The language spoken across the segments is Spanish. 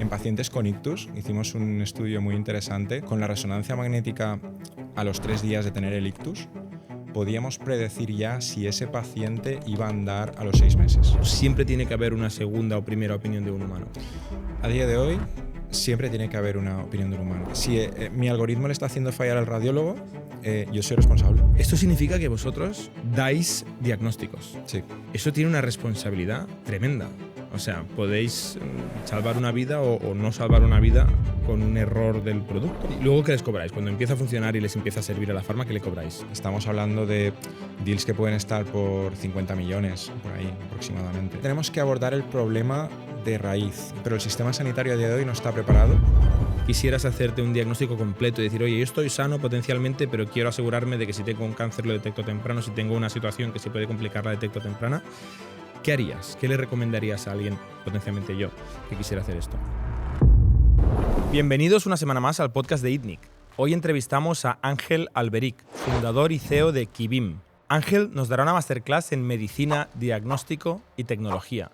En pacientes con ictus hicimos un estudio muy interesante. Con la resonancia magnética a los 3 días de tener el ictus, podíamos predecir ya si ese paciente iba a andar a los 6 meses. Siempre tiene que haber una segunda o primera opinión de un humano. A día de hoy, siempre tiene que haber una opinión de un humano. Si mi algoritmo le está haciendo fallar al radiólogo, yo soy responsable. Esto significa que vosotros dais diagnósticos. Sí. Eso tiene una responsabilidad tremenda. O sea, podéis salvar una vida o no salvar una vida con un error del producto. ¿Y luego qué les cobráis? Cuando empieza a funcionar y les empieza a servir a la farma, ¿qué le cobráis? Estamos hablando de deals que pueden estar por 50 millones, por ahí aproximadamente. Tenemos que abordar el problema de raíz, pero el sistema sanitario a día de hoy no está preparado. Quisieras hacerte un diagnóstico completo y decir, oye, yo estoy sano potencialmente, pero quiero asegurarme de que si tengo un cáncer lo detecto temprano, si tengo una situación que se puede complicar la detecto temprana. ¿Qué harías? ¿Qué le recomendarías a alguien, potencialmente yo, que quisiera hacer esto? Bienvenidos una semana más al podcast de ITNIC. Hoy entrevistamos a Ángel Alberic, fundador y CEO de Kibim. Ángel nos dará una masterclass en medicina, diagnóstico y tecnología.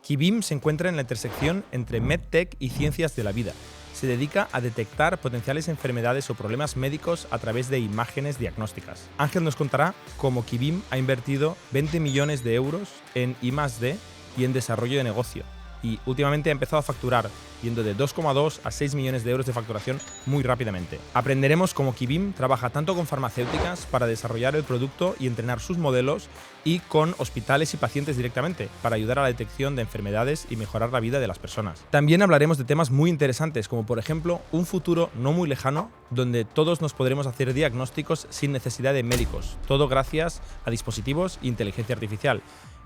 Kibim se encuentra en la intersección entre MedTech y ciencias de la vida. Se dedica a detectar potenciales enfermedades o problemas médicos a través de imágenes diagnósticas. Ángel nos contará cómo Kibim ha invertido 20 millones de euros en I+D y en desarrollo de negocio. Y últimamente ha empezado a facturar, yendo de 2,2 a 6 millones de euros de facturación muy rápidamente. Aprenderemos cómo Kibim trabaja tanto con farmacéuticas para desarrollar el producto y entrenar sus modelos y con hospitales y pacientes directamente para ayudar a la detección de enfermedades y mejorar la vida de las personas. También hablaremos de temas muy interesantes como por ejemplo un futuro no muy lejano donde todos nos podremos hacer diagnósticos sin necesidad de médicos, todo gracias a dispositivos e inteligencia artificial.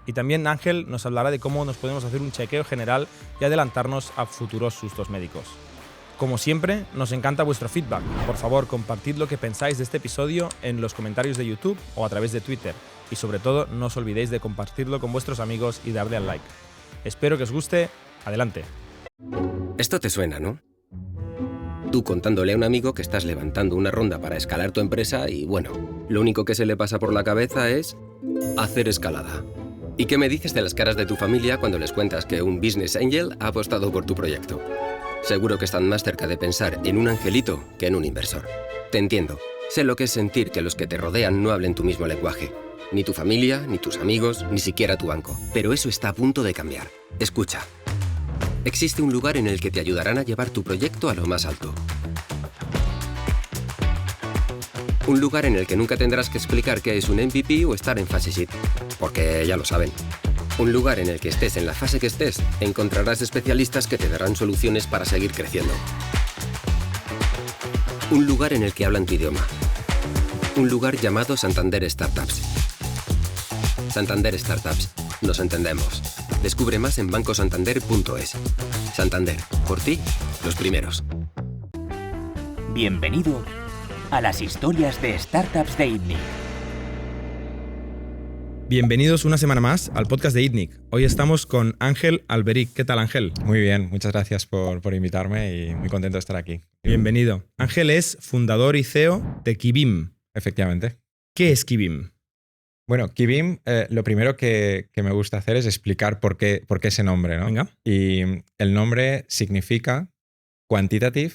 Y también Ángel nos hablará de cómo nos podemos hacer un chequeo general y adelantarnos a futuros sustos médicos. Como siempre, nos encanta vuestro feedback. Por favor, compartid lo que pensáis de este episodio en los comentarios de YouTube o a través de Twitter. Y sobre todo, no os olvidéis de compartirlo con vuestros amigos y darle al like. Espero que os guste. Adelante. Esto te suena, ¿no? Tú contándole a un amigo que estás levantando una ronda para escalar tu empresa y, bueno, lo único que se le pasa por la cabeza es hacer escalada. ¿Y qué me dices de las caras de tu familia cuando les cuentas que un business angel ha apostado por tu proyecto? Seguro que están más cerca de pensar en un angelito que en un inversor. Te entiendo. Sé lo que es sentir que los que te rodean no hablen tu mismo lenguaje. Ni tu familia, ni tus amigos, ni siquiera tu banco. Pero eso está a punto de cambiar. Escucha. Existe un lugar en el que te ayudarán a llevar tu proyecto a lo más alto. Un lugar en el que nunca tendrás que explicar qué es un MVP o estar en fase seed, porque ya lo saben. Un lugar en el que estés en la fase que estés, encontrarás especialistas que te darán soluciones para seguir creciendo. Un lugar en el que hablan tu idioma. Un lugar llamado Santander Startups. Santander Startups. Nos entendemos. Descubre más en bancosantander.es. Santander. Por ti, los primeros. Bienvenido a las historias de startups de ITNIC. Bienvenidos una semana más al podcast de ITNIC. Hoy estamos con Ángel Alberic. ¿Qué tal, Ángel? Muy bien, muchas gracias por invitarme y muy contento de estar aquí. Bienvenido. Ángel es fundador y CEO de Kibim. Efectivamente. ¿Qué es Kibim? Bueno, Kibim, lo primero que me gusta hacer es explicar por qué ese nombre, ¿no? Venga. Y el nombre significa Quantitative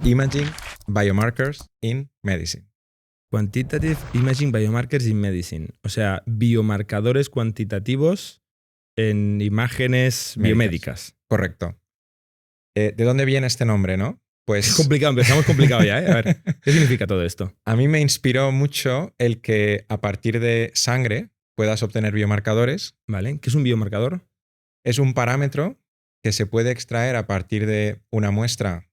Imaging Biomarkers in Medicine. Quantitative Imaging Biomarkers in Medicine. O sea, biomarcadores cuantitativos en imágenes biomédicas. Correcto. ¿De dónde viene este nombre, no? Pues Es complicado, empezamos complicado ya, ¿eh? A ver, ¿qué significa todo esto? a mí me inspiró mucho el que a partir de sangre puedas obtener biomarcadores. ¿Vale? ¿Qué es un biomarcador? Es un parámetro que se puede extraer a partir de una muestra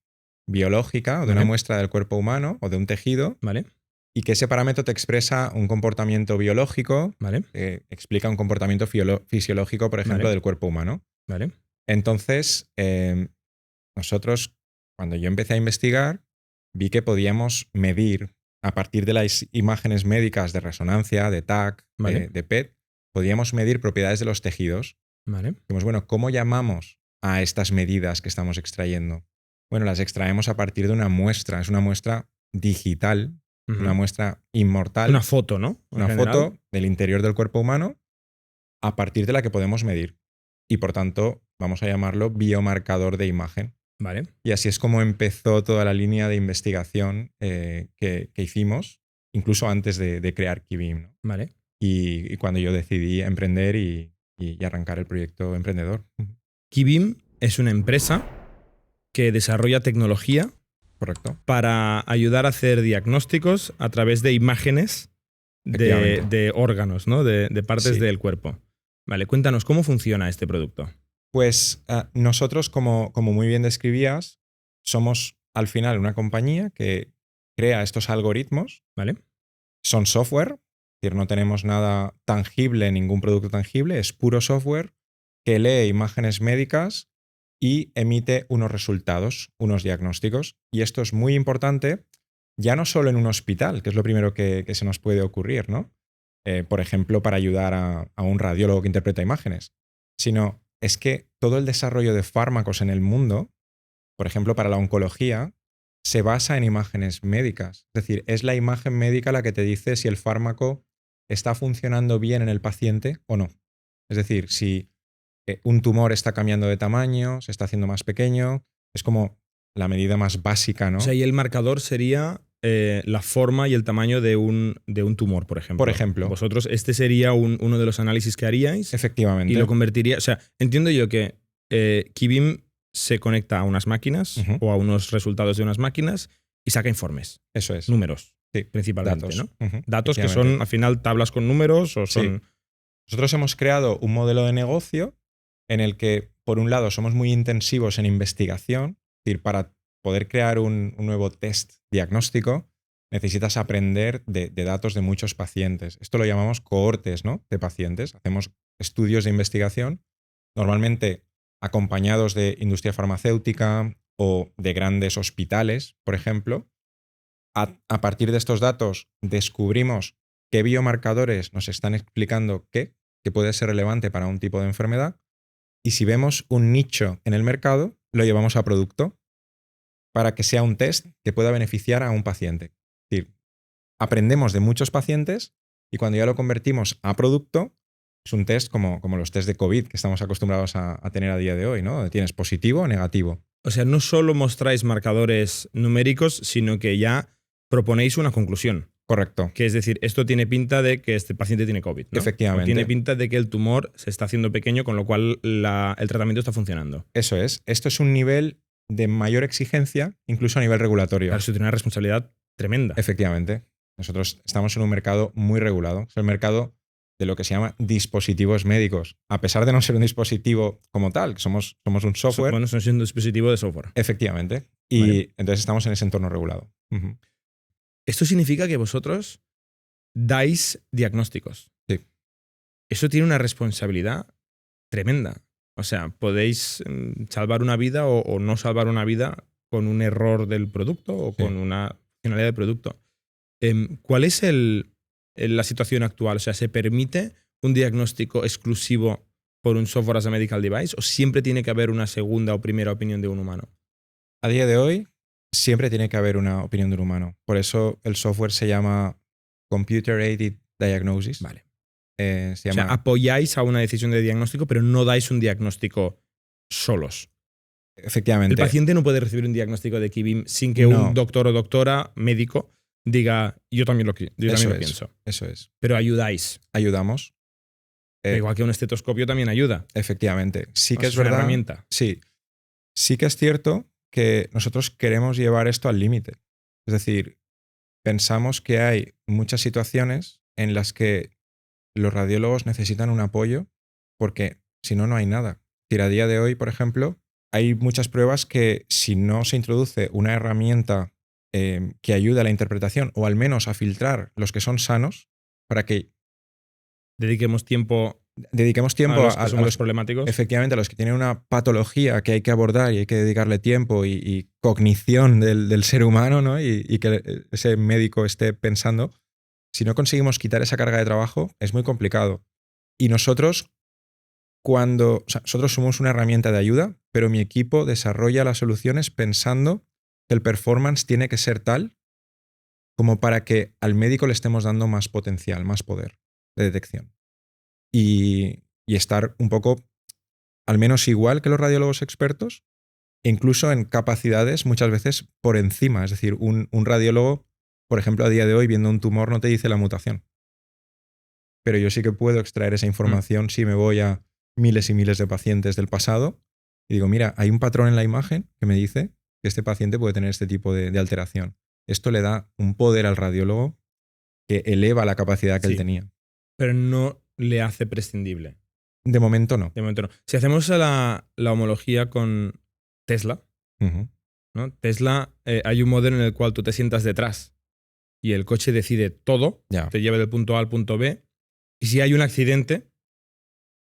biológica o de una muestra del cuerpo humano o de un tejido. ¿Vale? Y que ese parámetro te expresa un comportamiento biológico, ¿Vale? explica un comportamiento fisiológico, por ejemplo, del cuerpo humano. ¿Vale? Entonces, nosotros, cuando yo empecé a investigar, vi que podíamos medir a partir de las imágenes médicas de resonancia, de TAC, ¿Vale? de PET, podíamos medir propiedades de los tejidos. ¿Vale? Dijimos, bueno, ¿cómo llamamos a estas medidas que estamos extrayendo? Bueno, las extraemos a partir de una muestra. Es una muestra digital, una muestra inmortal. Una foto, ¿no? Una foto del interior del cuerpo humano a partir de la que podemos medir. y por tanto vamos a llamarlo biomarcador de imagen. Vale. Y así es como empezó toda la línea de investigación que hicimos, incluso antes de crear Kibim, ¿no? Vale. Y cuando yo decidí emprender y arrancar el proyecto emprendedor. Kibim es una empresa que desarrolla tecnología Correcto. para ayudar a hacer diagnósticos a través de imágenes de órganos, ¿no? De partes Sí. del cuerpo. Vale, cuéntanos, ¿cómo funciona este producto? Pues nosotros, como muy bien describías, somos al final una compañía que crea estos algoritmos. ¿Vale? Son software, es decir, no tenemos nada tangible, ningún producto tangible, es puro software que lee imágenes médicas y emite unos resultados, unos diagnósticos. Y esto es muy importante, ya no solo en un hospital, que es lo primero que se nos puede ocurrir, ¿no? Por ejemplo, para ayudar a un radiólogo que interpreta imágenes, sino es que todo el desarrollo de fármacos en el mundo, por ejemplo, para la oncología, se basa en imágenes médicas. Es decir, es la imagen médica la que te dice si el fármaco está funcionando bien en el paciente o no. Es decir, si un tumor está cambiando de tamaño, se está haciendo más pequeño, es como la medida más básica, ¿no? O sea, y el marcador sería la forma y el tamaño de un tumor, por ejemplo. Por ejemplo. Vosotros, este sería uno de los análisis que haríais Efectivamente. y lo convertiría. O sea, entiendo yo que Kibim se conecta a unas máquinas Ujú. o a unos resultados de unas máquinas y saca informes, Eso es. números, Sí, principalmente, datos. ¿no? Ujú, Datos que efectivamente. son, al final, tablas con números o son. Sí. Nosotros hemos creado un modelo de negocio en el que, por un lado, somos muy intensivos en investigación. Es decir, para poder crear un nuevo test diagnóstico, necesitas aprender de datos de muchos pacientes. Esto lo llamamos cohortes, ¿no? De pacientes. Hacemos estudios de investigación, normalmente acompañados de industria farmacéutica o de grandes hospitales, por ejemplo. A partir de estos datos descubrimos qué biomarcadores nos están explicando qué, que puede ser relevante para un tipo de enfermedad, y si vemos un nicho en el mercado, lo llevamos a producto para que sea un test que pueda beneficiar a un paciente. Es decir, aprendemos de muchos pacientes y cuando ya lo convertimos a producto, es un test como los test de COVID que estamos acostumbrados a tener a día de hoy, ¿no? Donde tienes positivo o negativo. O sea, no solo mostráis marcadores numéricos, sino que ya proponéis una conclusión. Correcto. Que es decir, esto tiene pinta de que este paciente tiene COVID, ¿no? Efectivamente. O tiene pinta de que el tumor se está haciendo pequeño, con lo cual el tratamiento está funcionando. Eso es. Esto es un nivel de mayor exigencia, incluso a nivel regulatorio. Claro, eso tiene una responsabilidad tremenda. Efectivamente. Nosotros estamos en un mercado muy regulado. Es el mercado de lo que se llama dispositivos médicos. A pesar de no ser un dispositivo como tal, que somos un software. Bueno, son un dispositivo de software. Efectivamente. Y Vale. entonces estamos en ese entorno regulado. Ujú. Esto significa que vosotros dais diagnósticos. Sí. Eso tiene una responsabilidad tremenda. O sea, podéis salvar una vida o no salvar una vida con un error del producto o con una funcionalidad del producto. ¿Cuál es la situación actual? O sea, ¿se permite un diagnóstico exclusivo por un software as a medical device o siempre tiene que haber una segunda o primera opinión de un humano? A día de hoy, siempre tiene que haber una opinión de un humano. Por eso el software se llama Computer Aided Diagnosis. Vale. Se O llama, sea, apoyáis a una decisión de diagnóstico, pero no dais un diagnóstico solos. efectivamente. El paciente no puede recibir un diagnóstico de Kibim sin que No. un doctor o doctora médico diga, yo también lo Eso es. pienso. Eso es. Pero ayudáis. Ayudamos. Igual que un estetoscopio también ayuda. Efectivamente. Sí que O sea, es una verdad. herramienta. Sí. Sí que es cierto que nosotros queremos llevar esto al límite. Es decir, pensamos que hay muchas situaciones en las que los radiólogos necesitan un apoyo porque si no, no hay nada. Es decir, a día de hoy, por ejemplo, hay muchas pruebas que si no se introduce una herramienta que ayude a la interpretación o al menos a filtrar los que son sanos para que Dediquemos tiempo dediquemos tiempo a los que son a más los problemáticos. efectivamente, a los que tienen una patología que hay que abordar y hay que dedicarle tiempo y cognición del ser humano, ¿no? Y que ese médico esté pensando. Si no conseguimos quitar esa carga de trabajo, es muy complicado. Y nosotros, nosotros somos una herramienta de ayuda, pero mi equipo desarrolla las soluciones pensando que el performance tiene que ser tal como para que al médico le estemos dando más potencial, más poder de detección. Y estar un poco al menos igual que los radiólogos expertos, incluso en capacidades muchas veces por encima. Es decir, un radiólogo, por ejemplo, a día de hoy, viendo un tumor, no te dice la mutación. Pero yo sí que puedo extraer esa información si me voy a miles y miles de pacientes del pasado y digo, mira, hay un patrón en la imagen que me dice que este paciente puede tener este tipo de alteración. Esto le da un poder al radiólogo que eleva la capacidad que él tenía. Pero no le hace prescindible. De momento no. De momento no. Si hacemos la homología con Tesla, Uh-huh. ¿no? Tesla, hay un modelo en el cual tú te sientas detrás y el coche decide todo, Ya. te lleva del punto A al punto B, y si hay un accidente,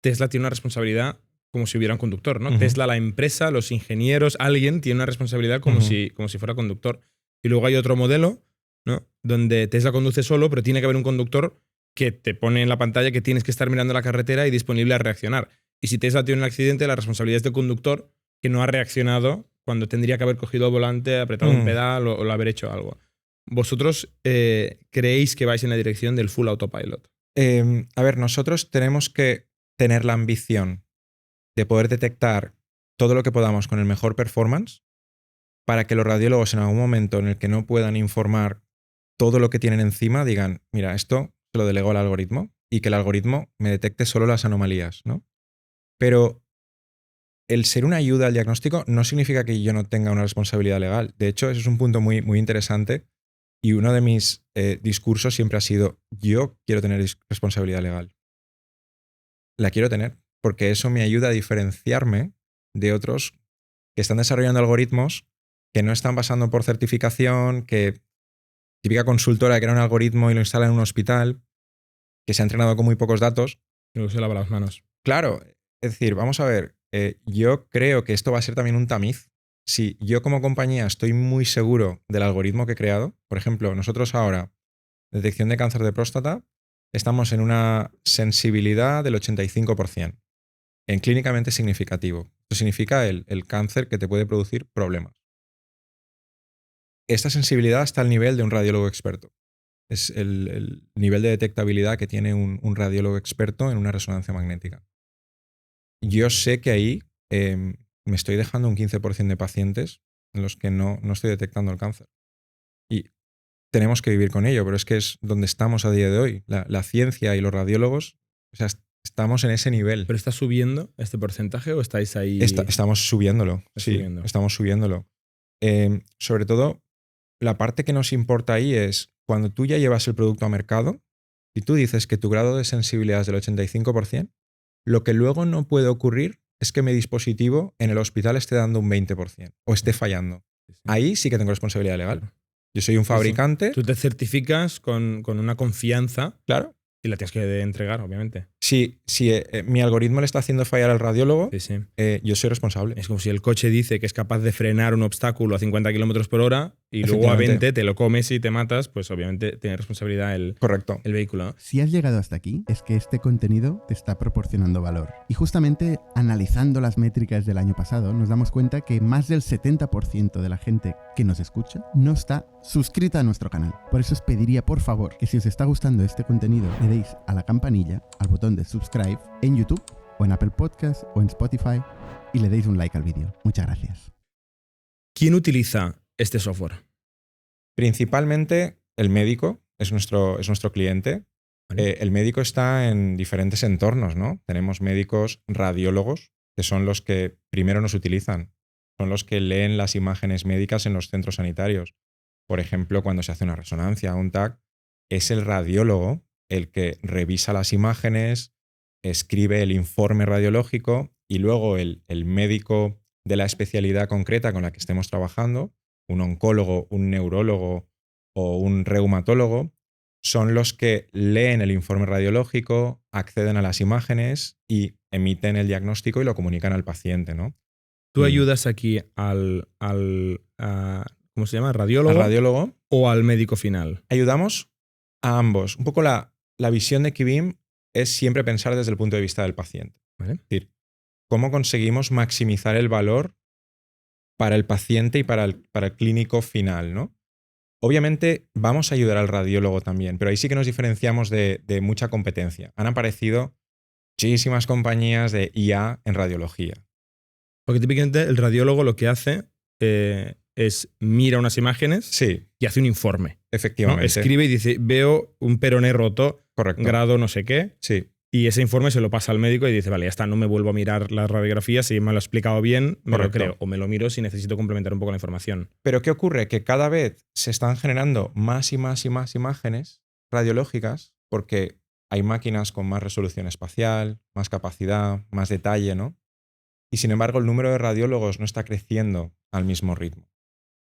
Tesla tiene una responsabilidad como si hubiera un conductor, ¿no? Uh-huh. Tesla, la empresa, los ingenieros, alguien tiene una responsabilidad como, Uh-huh. como si fuera conductor. Y luego hay otro modelo, ¿no? Donde Tesla conduce solo, pero tiene que haber un conductor que te pone en la pantalla que tienes que estar mirando la carretera y disponible a reaccionar. Y si Tesla tiene un accidente, la responsabilidad es del conductor que no ha reaccionado cuando tendría que haber cogido el volante, apretado un pedal o haber hecho algo. ¿Vosotros creéis que vais en la dirección del full autopilot? A ver, nosotros tenemos que tener la ambición de poder detectar todo lo que podamos con el mejor performance para que los radiólogos en algún momento en el que no puedan informar todo lo que tienen encima digan, mira, esto se lo delego al algoritmo y que el algoritmo me detecte solo las anomalías, ¿no? Pero el ser una ayuda al diagnóstico no significa que yo no tenga una responsabilidad legal. De hecho, ese es un punto muy, muy interesante y uno de mis discursos siempre ha sido, yo quiero tener responsabilidad legal. La quiero tener porque eso me ayuda a diferenciarme de otros que están desarrollando algoritmos que no están pasando por certificación, que típica consultora que era un algoritmo y lo instala en un hospital, que se ha entrenado con muy pocos datos. Y luego se lava las manos. Claro, es decir, vamos a ver, yo creo que esto va a ser también un tamiz. Si yo como compañía estoy muy seguro del algoritmo que he creado, por ejemplo, nosotros ahora, detección de cáncer de próstata, estamos en una sensibilidad del 85%, en clínicamente significativo. Esto significa el cáncer que te puede producir problemas. Esta sensibilidad está al nivel de un radiólogo experto. Es el nivel de detectabilidad que tiene un radiólogo experto en una resonancia magnética. Yo sé que ahí me estoy dejando un 15% de pacientes en los que no estoy detectando el cáncer. Y tenemos que vivir con ello, pero es que es donde estamos a día de hoy. La ciencia y los radiólogos, o sea, estamos en ese nivel. ¿Pero está subiendo este porcentaje o estáis ahí? Estamos subiéndolo. Estamos subiéndolo. Sobre todo, la parte que nos importa ahí es cuando tú ya llevas el producto a mercado y tú dices que tu grado de sensibilidad es del 85%, lo que luego no puede ocurrir es que mi dispositivo en el hospital esté dando un 20% o esté fallando. Ahí sí que tengo responsabilidad legal. Yo soy un fabricante. Tú te certificas con una confianza. Claro. Y la tienes que entregar, obviamente. Si mi algoritmo le está haciendo fallar al radiólogo, Sí. Yo soy responsable. Es como si el coche dice que es capaz de frenar un obstáculo a 50 km/h y luego a 20 te lo comes y te matas, pues obviamente tiene responsabilidad Correcto. el vehículo, ¿no? Si has llegado hasta aquí, es que este contenido te está proporcionando valor. Y justamente analizando las métricas del año pasado, nos damos cuenta que más del 70% de la gente que nos escucha no está suscrita a nuestro canal. Por eso os pediría, por favor, que si os está gustando este contenido, le deis a la campanilla, al botón de subscribe en YouTube o en Apple Podcasts o en Spotify y le deis un like al vídeo. Muchas gracias. ¿Quién utiliza este software? Principalmente el médico es nuestro cliente. Vale. El médico está en diferentes entornos, ¿no? Tenemos médicos radiólogos, que son los que primero nos utilizan. Son los que leen las imágenes médicas en los centros sanitarios. Por ejemplo, cuando se hace una resonancia, un TAC, es el radiólogo el que revisa las imágenes, escribe el informe radiológico y luego el médico de la especialidad concreta con la que estemos trabajando, un oncólogo, un neurólogo o un reumatólogo, son los que leen el informe radiológico, acceden a las imágenes y emiten el diagnóstico y lo comunican al paciente, ¿no? ¿Tú ayudas aquí al ¿cómo se llama? ¿Radiólogo? Al radiólogo. ¿O al médico final? Ayudamos a ambos. Un poco la visión de Kibim es siempre pensar desde el punto de vista del paciente. ¿Vale? Es decir, cómo conseguimos maximizar el valor para el paciente y para el clínico final, ¿no? Obviamente vamos a ayudar al radiólogo también, pero ahí sí que nos diferenciamos de mucha competencia. Han aparecido muchísimas compañías de IA en radiología. Porque típicamente el radiólogo lo que hace es mira unas imágenes Sí, y hace un informe, ¿no? efectivamente. Escribe y dice, veo un peroné roto, Correcto. grado no sé qué, Sí, y ese informe se lo pasa al médico y dice, vale, ya está, no me vuelvo a mirar las radiografías, si me lo ha explicado bien, me Correcto. lo creo, o me lo miro si necesito complementar un poco la información. pero ¿qué ocurre? Que cada vez se están generando más y más y más imágenes radiológicas porque hay máquinas con más resolución espacial, más capacidad, más detalle, ¿no? Y sin embargo, el número de radiólogos no está creciendo al mismo ritmo.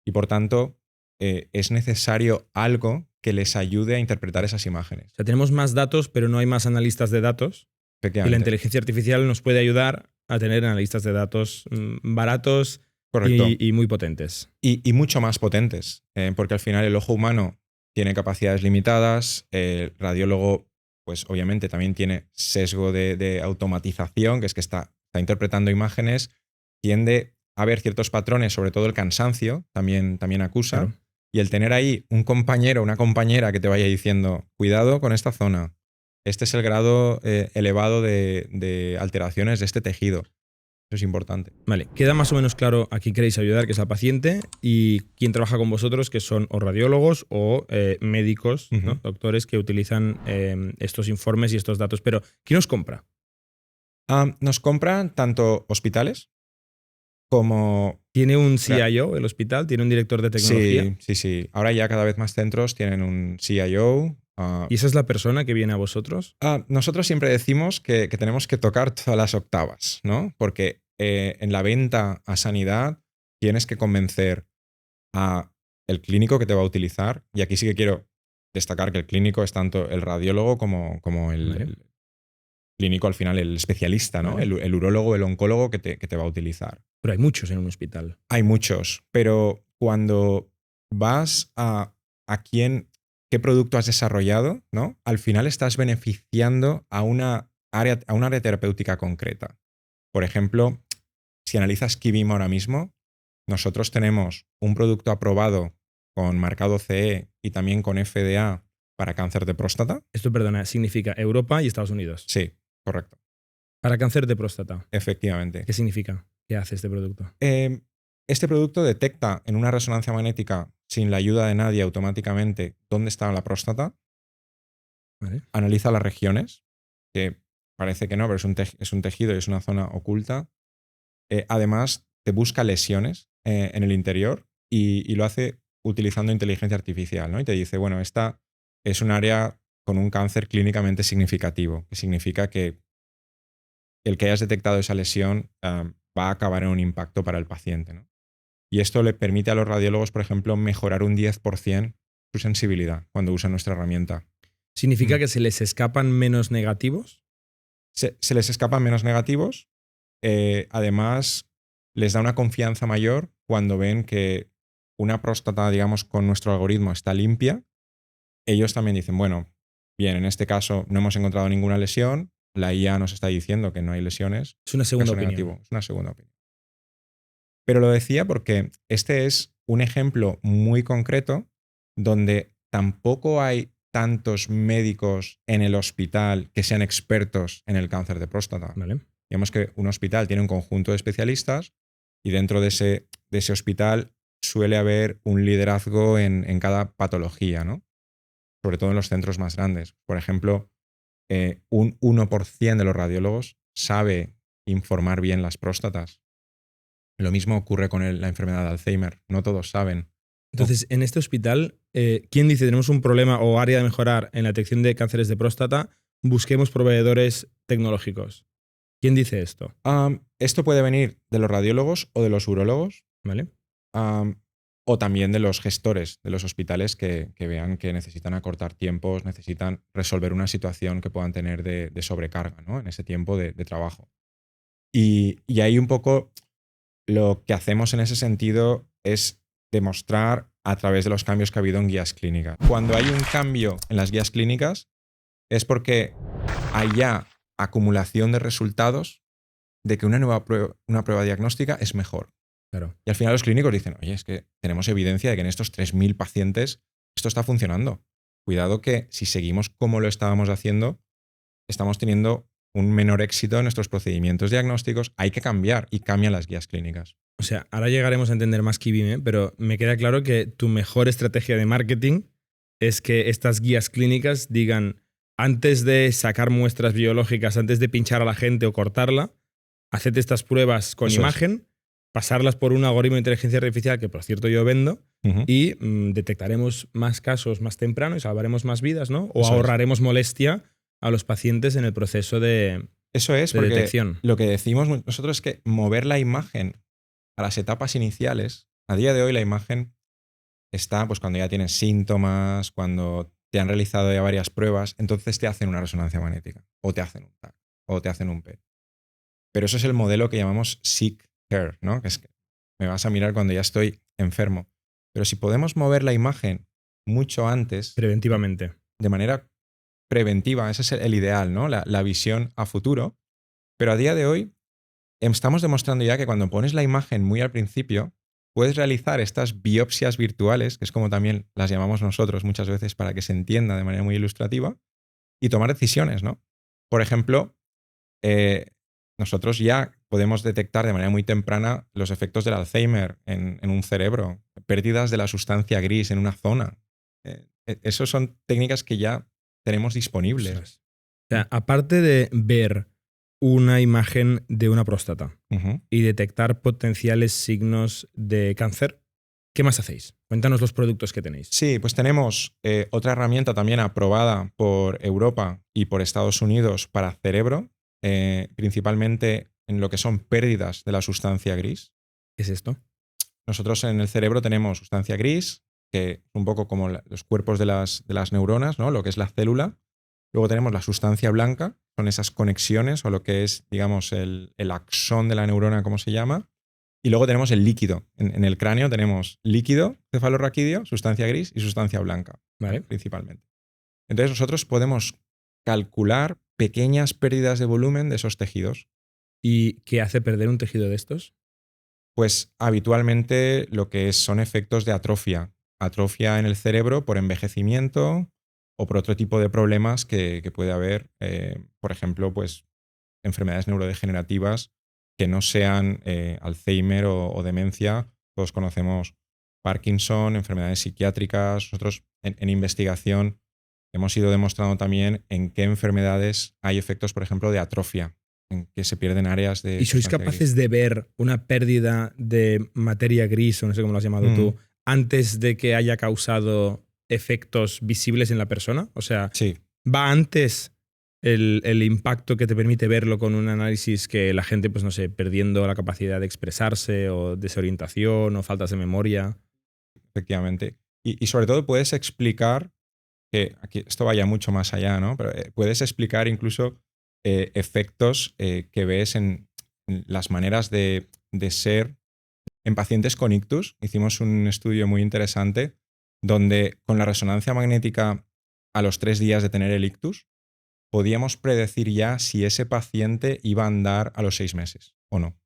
Y por tanto, es necesario algo que les ayude a interpretar esas imágenes. O sea, tenemos más datos, pero no hay más analistas de datos, y la Efectivamente. inteligencia artificial nos puede ayudar a tener analistas de datos baratos Correcto. y muy potentes. Y mucho más potentes, porque al final el ojo humano tiene capacidades limitadas, el radiólogo, pues obviamente también tiene sesgo de automatización, que es que está interpretando imágenes, tiende a ver ciertos patrones, sobre todo el cansancio, también acusa, Claro. y el tener ahí un compañero o una compañera que te vaya diciendo, cuidado con esta zona, este es el grado elevado de alteraciones de este tejido. Eso es importante. Vale, queda más o menos claro a quién queréis ayudar, que es al paciente, y quién trabaja con vosotros, que son o radiólogos o médicos, ¿no? Ujú. Doctores que utilizan estos informes y estos datos. Pero, ¿quién os compra? Nos compran tanto hospitales como... ¿Tiene un CIO el hospital? ¿Tiene un director de tecnología? Sí. Ahora ya cada vez más centros tienen un CIO. ¿Y esa es la persona que viene a vosotros? Nosotros siempre decimos que tenemos que tocar todas las octavas, ¿no? Porque en la venta a sanidad tienes que convencer a el clínico que te va a utilizar. Y aquí sí que quiero destacar que el clínico es tanto el radiólogo como el, Vale. el clínico, al final, el especialista, ¿no? Vale. El urólogo, el oncólogo que te va a utilizar. Pero hay muchos en un hospital. Hay muchos, pero cuando vas a qué producto has desarrollado, ¿no? Al final estás beneficiando a una área terapéutica concreta. Por ejemplo, si analizas Kibim ahora mismo, nosotros tenemos un producto aprobado con marcado CE y también con FDA para cáncer de próstata. Esto, perdona, significa Europa y Estados Unidos. Sí, correcto. Para cáncer de próstata. Efectivamente. ¿Qué significa? ¿Qué hace este producto? Este producto detecta en una resonancia magnética, sin la ayuda de nadie, automáticamente dónde está la próstata, Vale. analiza las regiones, que parece que no, pero es un tejido y es una zona oculta. Además, te busca lesiones en el interior y lo hace utilizando inteligencia artificial, ¿no? Y te dice, bueno, esta es un área con un cáncer clínicamente significativo, que significa que el que hayas detectado esa lesión va a acabar en un impacto para el paciente, ¿no? Y esto le permite a los radiólogos, por ejemplo, mejorar un 10% su sensibilidad cuando usan nuestra herramienta. ¿Significa que se les escapan menos negativos? Se les escapan menos negativos. Además, les da una confianza mayor cuando ven que una próstata, digamos, con nuestro algoritmo está limpia. Ellos también dicen, bueno, bien, en este caso no hemos encontrado ninguna lesión. La IA nos está diciendo que no hay lesiones. Es una segunda Caso opinión. negativo. Es una segunda opinión. Pero lo decía porque este es un ejemplo muy concreto donde tampoco hay tantos médicos en el hospital que sean expertos en el cáncer de próstata. Vale. Digamos que un hospital tiene un conjunto de especialistas y dentro de ese hospital suele haber un liderazgo en cada patología, ¿no? Sobre todo en los centros más grandes. Por ejemplo, un 1% de los radiólogos sabe informar bien las próstatas. Lo mismo ocurre con la enfermedad de Alzheimer. No todos saben. Entonces, en este hospital, ¿quién dice tenemos un problema o área de mejorar en la detección de cánceres de próstata? Busquemos proveedores tecnológicos. ¿Quién dice esto? Esto puede venir de los radiólogos o de los urólogos, ¿Vale? o también de los gestores de los hospitales que vean que necesitan acortar tiempos, necesitan resolver una situación que puedan tener de sobrecarga, ¿no? En ese tiempo de trabajo. Y ahí un poco lo que hacemos en ese sentido es demostrar a través de los cambios que ha habido en guías clínicas. Cuando hay un cambio en las guías clínicas es porque hay ya acumulación de resultados de que una prueba diagnóstica es mejor. Claro. Y al final los clínicos dicen, oye, es que tenemos evidencia de que en estos 3.000 pacientes esto está funcionando. Cuidado que si seguimos como lo estábamos haciendo, estamos teniendo un menor éxito en nuestros procedimientos diagnósticos. Hay que cambiar y cambian las guías clínicas. O sea, ahora llegaremos a entender más Kibim, pero me queda claro que tu mejor estrategia de marketing es que estas guías clínicas digan, antes de sacar muestras biológicas, antes de pinchar a la gente o cortarla, haced estas pruebas con Eso imagen, pasarlas por un algoritmo de inteligencia artificial, que por cierto yo vendo, y detectaremos más casos más temprano y salvaremos más vidas, ¿no? O Eso ahorraremos molestia a los pacientes en el proceso de Eso es, de porque detección. lo que decimos nosotros es que mover la imagen a las etapas iniciales, a día de hoy la imagen está pues cuando ya tienes síntomas, cuando te han realizado ya varias pruebas, entonces te hacen una resonancia magnética, o te hacen un TAC, o te hacen un PET. Pero eso es el modelo que llamamos sick care, ¿no? Que es que me vas a mirar cuando ya estoy enfermo. Pero si podemos mover la imagen mucho antes, Preventivamente. de manera preventiva, ese es el ideal, ¿no? La visión a futuro. Pero a día de hoy estamos demostrando ya que cuando pones la imagen muy al principio, puedes realizar estas biopsias virtuales, que es como también las llamamos nosotros muchas veces para que se entienda de manera muy ilustrativa, y tomar decisiones, ¿no? Por ejemplo, nosotros ya podemos detectar de manera muy temprana los efectos del Alzheimer en un cerebro, pérdidas de la sustancia gris en una zona. Esas son técnicas que ya tenemos disponibles. Ostras. O sea, aparte de ver una imagen de una próstata Ujú. y detectar potenciales signos de cáncer, ¿qué más hacéis? Cuéntanos los productos que tenéis. Sí, pues tenemos otra herramienta también aprobada por Europa y por Estados Unidos para cerebro, principalmente en lo que son pérdidas de la sustancia gris. ¿Qué es esto? Nosotros en el cerebro tenemos sustancia gris, que es un poco como los cuerpos de las neuronas, ¿no? Lo que es la célula. Luego tenemos la sustancia blanca, son esas conexiones o lo que es, digamos, el axón de la neurona, como se llama. Y luego tenemos el líquido. En el cráneo tenemos líquido cefalorraquídeo, sustancia gris y sustancia blanca, Vale. principalmente. Entonces nosotros podemos calcular pequeñas pérdidas de volumen de esos tejidos. ¿Y qué hace perder un tejido de estos? Pues habitualmente lo que son efectos de atrofia. Atrofia en el cerebro por envejecimiento o por otro tipo de problemas que puede haber, por ejemplo, pues enfermedades neurodegenerativas que no sean Alzheimer o demencia. Todos conocemos Parkinson, enfermedades psiquiátricas. Nosotros en investigación hemos ido demostrando también en qué enfermedades hay efectos, por ejemplo, de atrofia, en que se pierden áreas de... ¿Y sois sustancia capaces gris. de ver una pérdida de materia gris, o no sé cómo lo has llamado tú, antes de que haya causado efectos visibles en la persona? O sea, Sí, ¿va antes el impacto que te permite verlo con un análisis que la gente, pues no sé, perdiendo la capacidad de expresarse o desorientación o faltas de memoria? efectivamente. Y sobre todo puedes explicar, que aquí esto vaya mucho más allá, ¿no? Pero puedes explicar incluso efectos que ves en las maneras de ser en pacientes con ictus. Hicimos un estudio muy interesante donde con la resonancia magnética a los 3 días de tener el ictus podíamos predecir ya si ese paciente iba a andar a los 6 meses o no.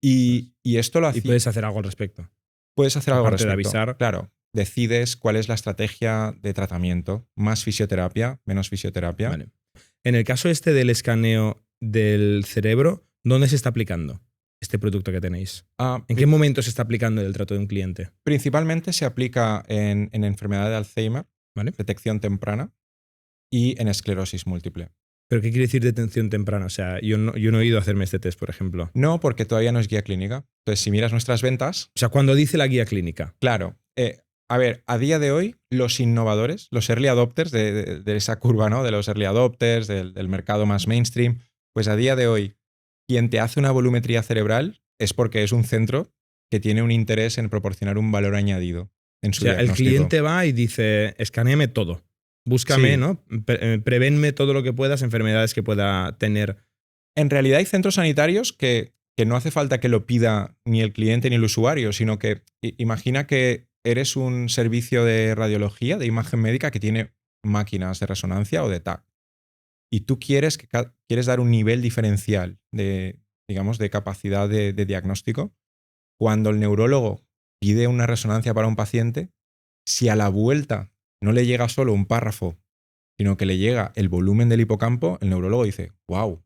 Y esto lo Y hacía... puedes hacer algo al respecto. Puedes hacer algo al Aparte de respecto. avisar. Claro, decides cuál es la estrategia de tratamiento. Más fisioterapia, menos fisioterapia. Vale. En el caso este del escaneo del cerebro, ¿dónde se está aplicando este producto que tenéis? ¿En qué momento se está aplicando en el trato de un cliente? Principalmente se aplica en enfermedad de Alzheimer, ¿Vale? detección temprana, y en esclerosis múltiple. ¿Pero qué quiere decir detención temprana? O sea, yo no he ido a hacerme este test, por ejemplo. No, porque todavía no es guía clínica. Entonces, si miras nuestras ventas, O sea, cuando dice la guía clínica. claro. A ver, a día de hoy, los innovadores, los early adopters de esa curva, ¿no? De los early adopters, del mercado más mainstream, pues a día de hoy, quien te hace una volumetría cerebral es porque es un centro que tiene un interés en proporcionar un valor añadido en O su sea, el diagnóstico. cliente va y dice, escanéame todo. Búscame, Sí. ¿no? Prevénme todo lo que puedas, enfermedades que pueda tener. En realidad hay centros sanitarios que no hace falta que lo pida ni el cliente ni el usuario, sino que imagina que eres un servicio de radiología, de imagen médica que tiene máquinas de resonancia o de TAC. Y tú quieres dar un nivel diferencial de, digamos, de capacidad de diagnóstico. Cuando el neurólogo pide una resonancia para un paciente, si a la vuelta no le llega solo un párrafo sino que le llega el volumen del hipocampo, el neurólogo dice, wow,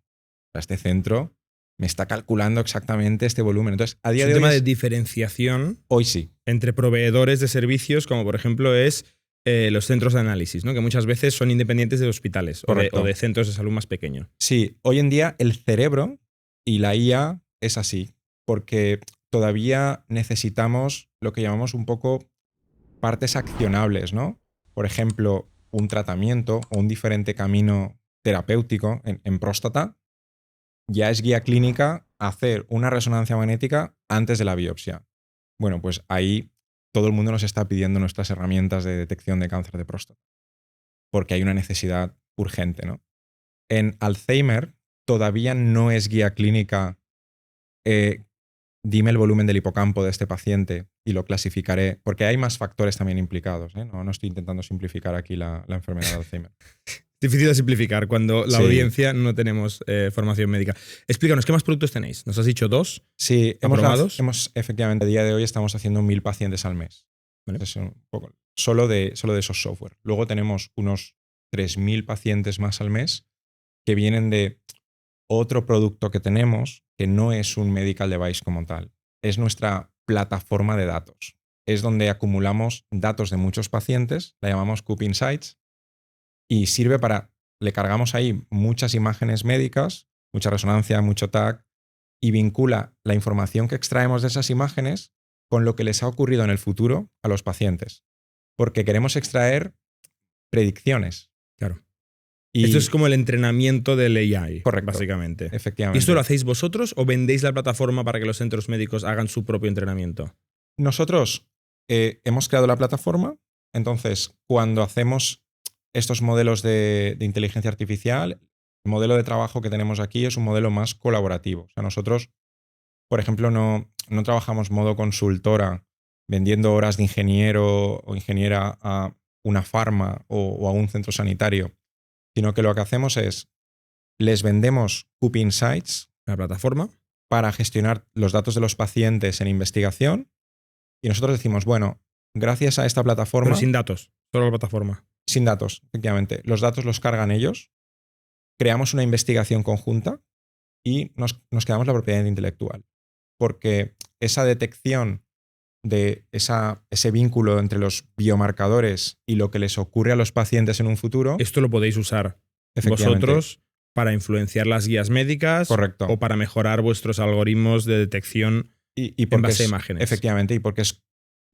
este centro me está calculando exactamente este volumen. Entonces, a día Es de un tema hoy, de diferenciación hoy sí. entre proveedores de servicios, como por ejemplo es los centros de análisis, ¿no? Que muchas veces son independientes de hospitales Correcto. o de centros de salud más pequeños. Sí, hoy en día el cerebro y la IA es así, porque todavía necesitamos lo que llamamos un poco partes accionables, ¿no? Por ejemplo, un tratamiento o un diferente camino terapéutico en próstata ya es guía clínica hacer una resonancia magnética antes de la biopsia. Bueno, pues ahí todo el mundo nos está pidiendo nuestras herramientas de detección de cáncer de próstata, porque hay una necesidad urgente, ¿no? En Alzheimer todavía no es guía clínica, dime el volumen del hipocampo de este paciente y lo clasificaré, porque hay más factores también implicados, ¿eh? No estoy intentando simplificar aquí la enfermedad de Alzheimer. Difícil de simplificar cuando la Sí. audiencia no tenemos formación médica. Explícanos, ¿qué más productos tenéis? Nos has dicho 2. Sí, ¿Aprobados? hemos efectivamente, a día de hoy estamos haciendo 1000 pacientes al mes. Vale. Es un poco, solo de esos software. Luego tenemos unos 3000 pacientes más al mes que vienen de otro producto que tenemos que no es un medical device como tal. Es nuestra plataforma de datos. Es donde acumulamos datos de muchos pacientes, la llamamos Coop Insights, y sirve para, le cargamos ahí muchas imágenes médicas, mucha resonancia, mucho TAC, y vincula la información que extraemos de esas imágenes con lo que les ha ocurrido en el futuro a los pacientes. Porque queremos extraer predicciones. Claro. Y Esto es como el entrenamiento del AI, Correcto. básicamente. efectivamente. ¿Y esto lo hacéis vosotros o vendéis la plataforma para que los centros médicos hagan su propio entrenamiento? Nosotros hemos creado la plataforma, entonces cuando hacemos estos modelos de inteligencia artificial, el modelo de trabajo que tenemos aquí es un modelo más colaborativo. O sea, nosotros, por ejemplo, no trabajamos modo consultora vendiendo horas de ingeniero o ingeniera a una farma o a un centro sanitario, sino que lo que hacemos es, les vendemos Coop Insights La plataforma. para gestionar los datos de los pacientes en investigación y nosotros decimos, bueno, gracias a esta plataforma, Pero sin datos, solo la plataforma. sin datos, efectivamente, los datos los cargan ellos, creamos una investigación conjunta y nos quedamos la propiedad intelectual, porque esa detección de ese vínculo entre los biomarcadores y lo que les ocurre a los pacientes en un futuro, Esto lo podéis usar efectivamente, vosotros para influenciar las guías médicas correcto. o para mejorar vuestros algoritmos de detección y en porque base a es- imágenes. Efectivamente, y porque es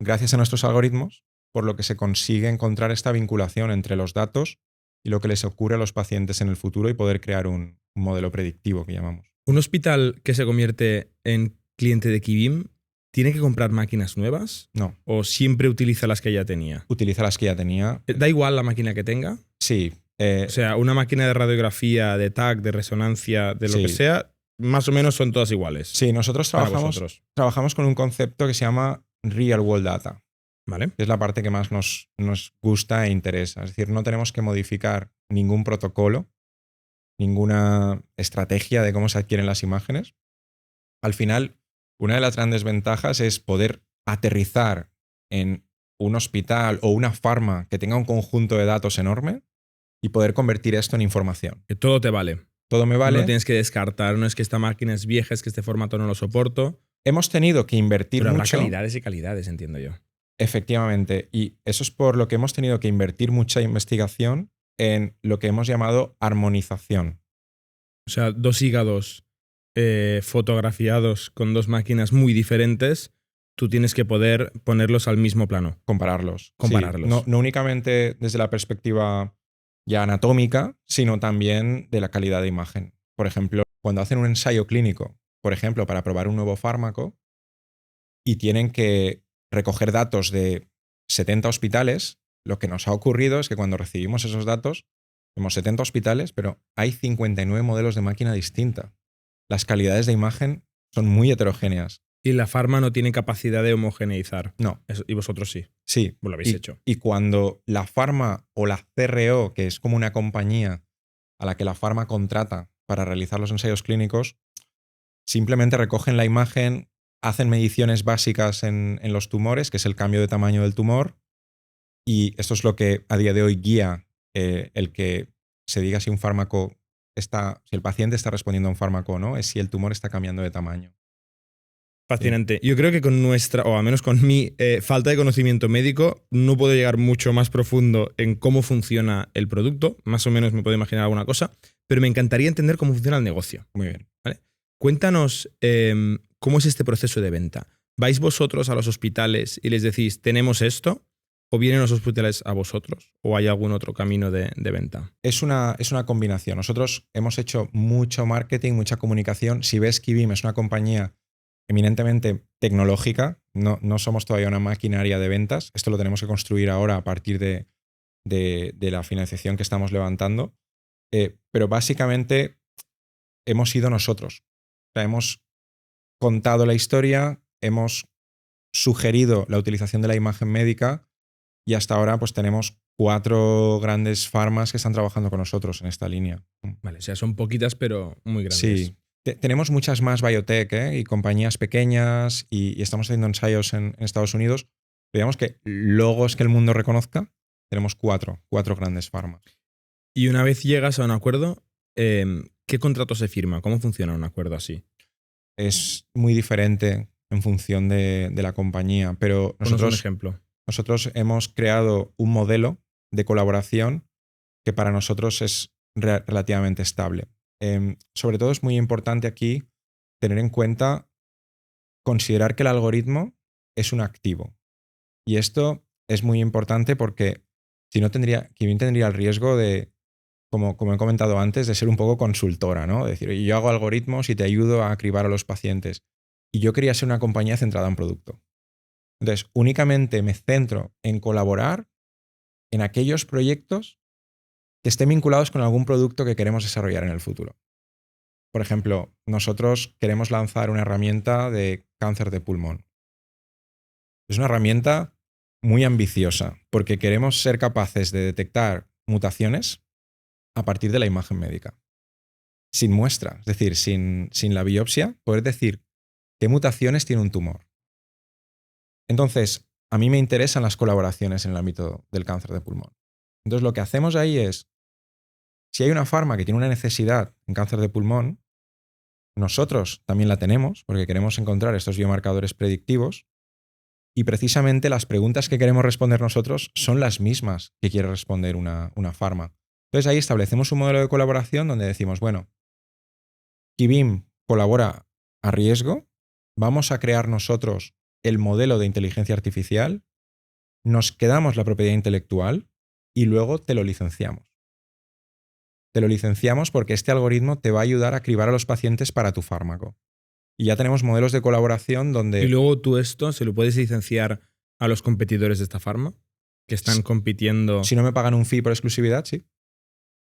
gracias a nuestros algoritmos por lo que se consigue encontrar esta vinculación entre los datos y lo que les ocurre a los pacientes en el futuro y poder crear un modelo predictivo que llamamos. ¿Un hospital que se convierte en cliente de Kibim tiene que comprar máquinas nuevas No, o siempre utiliza las que ya tenía? utiliza las que ya tenía. ¿Da igual la máquina que tenga? Sí, O sea, una máquina de radiografía, de TAC, de resonancia, de lo Sí. que sea, más o menos son todas iguales. sí, nosotros Para vosotros. trabajamos con un concepto que se llama Real World Data, ¿Vale? que es la parte que más nos gusta e interesa. Es decir, no tenemos que modificar ningún protocolo, ninguna estrategia de cómo se adquieren las imágenes. Al final, una de las grandes ventajas es poder aterrizar en un hospital o una farma que tenga un conjunto de datos enorme y poder convertir esto en información. Que todo te vale. Todo me vale. No tienes que descartar, no es que esta máquina es vieja, es que este formato no lo soporto. Hemos tenido que invertir Pero habrá mucho. calidades y calidades, entiendo yo. Efectivamente. Y eso es por lo que hemos tenido que invertir mucha investigación en lo que hemos llamado armonización. O sea, dos hígados fotografiados con dos máquinas muy diferentes, tú tienes que poder ponerlos al mismo plano. Compararlos. Compararlos. Sí, no únicamente desde la perspectiva ya anatómica, sino también de la calidad de imagen. Por ejemplo, cuando hacen un ensayo clínico, por ejemplo, para probar un nuevo fármaco, y tienen que recoger datos de 70 hospitales, lo que nos ha ocurrido es que cuando recibimos esos datos, vemos 70 hospitales, pero hay 59 modelos de máquina distinta. Las calidades de imagen son muy heterogéneas. Y la farma no tiene capacidad de homogeneizar. No, Y vosotros sí. sí. Lo habéis hecho. Y cuando la farma o la CRO, que es como una compañía a la que la farma contrata para realizar los ensayos clínicos, simplemente recogen la imagen, hacen mediciones básicas en los tumores, que es el cambio de tamaño del tumor, y esto es lo que a día de hoy guía el que se diga si un fármaco si el paciente está respondiendo a un fármaco o no, es si el tumor está cambiando de tamaño. Fascinante. Yo creo que con nuestra, o al menos con mi falta de conocimiento médico, no puedo llegar mucho más profundo en cómo funciona el producto. Más o menos me puedo imaginar alguna cosa, pero me encantaría entender cómo funciona el negocio. Muy bien. ¿Vale? Cuéntanos cómo es este proceso de venta. ¿Vais vosotros a los hospitales y les decís, tenemos esto? ¿O vienen los hospitales a vosotros? ¿O hay algún otro camino de venta? Es una combinación. Nosotros hemos hecho mucho marketing, mucha comunicación. Si ves, Kibim es una compañía eminentemente tecnológica. No somos todavía una maquinaria de ventas. Esto lo tenemos que construir ahora a partir de la financiación que estamos levantando. Pero básicamente hemos sido nosotros. O sea, hemos contado la historia, hemos sugerido la utilización de la imagen médica y hasta ahora pues tenemos 4 grandes farmas que están trabajando con nosotros en esta línea. Vale, o sea, son poquitas pero muy grandes. Sí. Tenemos muchas más biotech y compañías pequeñas y estamos haciendo ensayos en Estados Unidos. Digamos que logos que el mundo reconozca, tenemos 4 grandes farmas. Y una vez llegas a un acuerdo, ¿qué contrato se firma? ¿Cómo funciona un acuerdo así? Es muy diferente en función de la compañía, pero Ponos un ejemplo. Nosotros hemos creado un modelo de colaboración que para nosotros es relativamente estable. Sobre todo es muy importante aquí tener en cuenta, considerar que el algoritmo es un activo. Y esto es muy importante porque si no Kibim tendría el riesgo de, como he comentado antes, de ser un poco consultora, ¿no? De decir, oye, yo hago algoritmos y te ayudo a cribar a los pacientes. Y yo quería ser una compañía centrada en producto. Entonces, únicamente me centro en colaborar en aquellos proyectos que estén vinculados con algún producto que queremos desarrollar en el futuro. Por ejemplo, nosotros queremos lanzar una herramienta de cáncer de pulmón. Es una herramienta muy ambiciosa porque queremos ser capaces de detectar mutaciones a partir de la imagen médica. Sin muestra, es decir, sin la biopsia, poder decir qué mutaciones tiene un tumor. Entonces, a mí me interesan las colaboraciones en el ámbito del cáncer de pulmón. Entonces, lo que hacemos ahí es, si hay una farma que tiene una necesidad en cáncer de pulmón, nosotros también la tenemos porque queremos encontrar estos biomarcadores predictivos y precisamente las preguntas que queremos responder nosotros son las mismas que quiere responder una farma. Entonces, ahí establecemos un modelo de colaboración donde decimos, bueno, Kibim colabora a riesgo, vamos a crear nosotros el modelo de inteligencia artificial, nos quedamos la propiedad intelectual y luego te lo licenciamos. Te lo licenciamos porque este algoritmo te va a ayudar a cribar a los pacientes para tu fármaco. Y ya tenemos modelos de colaboración donde... Y luego tú esto se lo puedes licenciar a los competidores de esta farma que están compitiendo. Si no me pagan un fee por exclusividad, sí.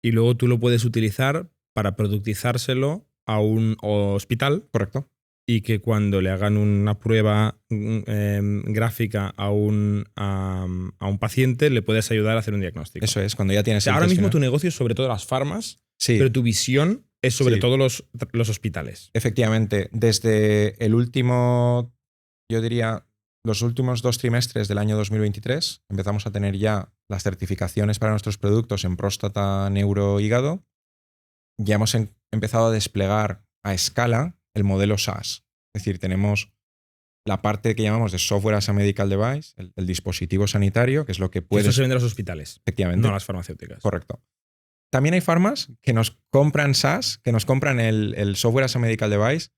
Y luego tú lo puedes utilizar para productizárselo a un hospital. Correcto. Y que cuando le hagan una prueba gráfica a un paciente le puedes ayudar a hacer un diagnóstico. Eso es, cuando ya tienes... O sea, ahora mismo tu negocio es sobre todo las farmas, sí, pero tu visión es sobre sí, todo los hospitales. Efectivamente, desde el último, yo diría, los últimos 2 trimestres del año 2023 empezamos a tener ya las certificaciones para nuestros productos en próstata, neuro, hígado. Ya hemos empezado a desplegar a escala el modelo SaaS. Es decir, tenemos la parte que llamamos de Software as a Medical Device, el dispositivo sanitario, que es lo que puedes... Eso se vende a los hospitales, efectivamente, no a las farmacéuticas. Correcto. También hay farmas que nos compran SaaS, que nos compran el Software as a Medical Device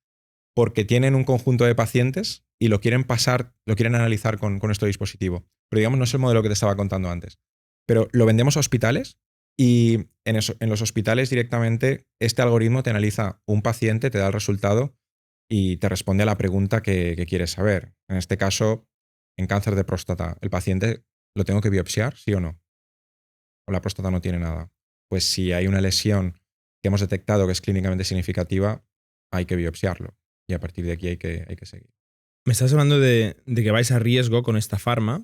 porque tienen un conjunto de pacientes y lo quieren pasar, lo quieren analizar con nuestro dispositivo. Pero digamos, no es el modelo que te estaba contando antes. Pero lo vendemos a hospitales y en los hospitales directamente este algoritmo te analiza un paciente, te da el resultado y te responde a la pregunta que quieres saber. En este caso, en cáncer de próstata, ¿el paciente lo tengo que biopsiar, sí o no? ¿O la próstata no tiene nada? Pues si hay una lesión que hemos detectado que es clínicamente significativa, hay que biopsiarlo. Y a partir de aquí hay que seguir. Me estás hablando de que vais a riesgo con esta farma,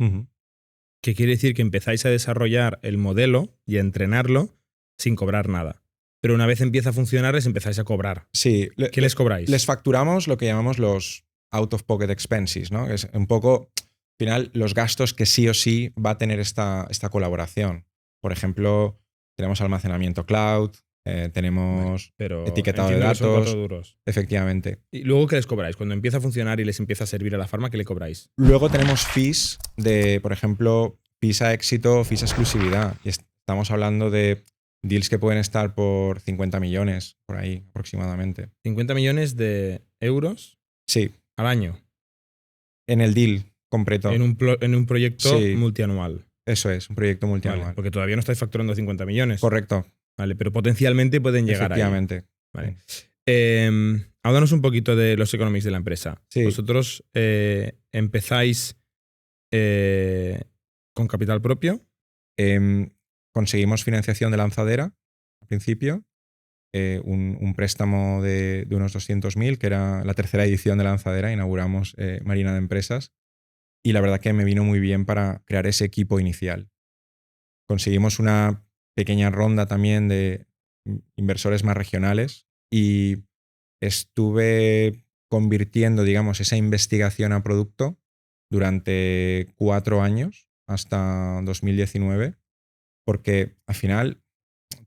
que quiere decir que empezáis a desarrollar el modelo y a entrenarlo sin cobrar nada. Pero una vez empieza a funcionar, les empezáis a cobrar. Sí. ¿Qué les cobráis? Les facturamos lo que llamamos los out-of-pocket expenses, ¿no? Es un poco, al final, los gastos que sí o sí va a tener esta colaboración. Por ejemplo, tenemos almacenamiento cloud, tenemos Pero etiquetado de entiendo que son datos. 4 duros. Efectivamente. ¿Y luego qué les cobráis? Cuando empieza a funcionar y les empieza a servir a la farma, ¿qué le cobráis? Luego tenemos fees de, por ejemplo, fees a éxito, fees a exclusividad. Y estamos hablando de deals que pueden estar por 50 millones, por ahí aproximadamente. 50 millones de euros Sí, al año en el deal completo. en un proyecto Sí. multianual. Eso es, un proyecto Vale, multianual. porque todavía no estáis facturando 50 millones. Correcto, Vale, pero potencialmente pueden llegar ahí. efectivamente. Vale. Háblanos un poquito de los economics de la empresa. Sí. Vosotros empezáis con capital propio. Conseguimos financiación de Lanzadera al principio, un préstamo de unos 200.000, que era la tercera edición de Lanzadera, inauguramos Marina de Empresas, y la verdad que me vino muy bien para crear ese equipo inicial. Conseguimos una pequeña ronda también de inversores más regionales y estuve convirtiendo, digamos, esa investigación a producto durante 4 años hasta 2019, porque al final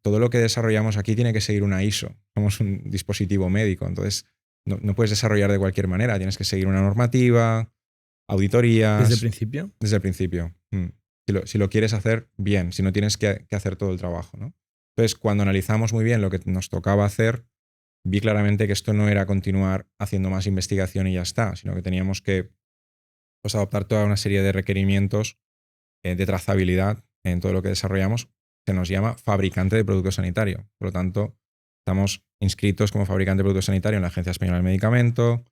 todo lo que desarrollamos aquí tiene que seguir una ISO. Somos un dispositivo médico, entonces no puedes desarrollar de cualquier manera, tienes que seguir una normativa, auditorías. ¿Desde el principio? Desde el principio. Si lo quieres hacer bien, si no tienes que hacer todo el trabajo, ¿no? Entonces, cuando analizamos muy bien lo que nos tocaba hacer, vi claramente que esto no era continuar haciendo más investigación y ya está, sino que teníamos que adoptar toda una serie de requerimientos de trazabilidad en todo lo que desarrollamos. Se nos llama fabricante de producto sanitario. Por lo tanto, estamos inscritos como fabricante de producto sanitario en la Agencia Española del Medicamento,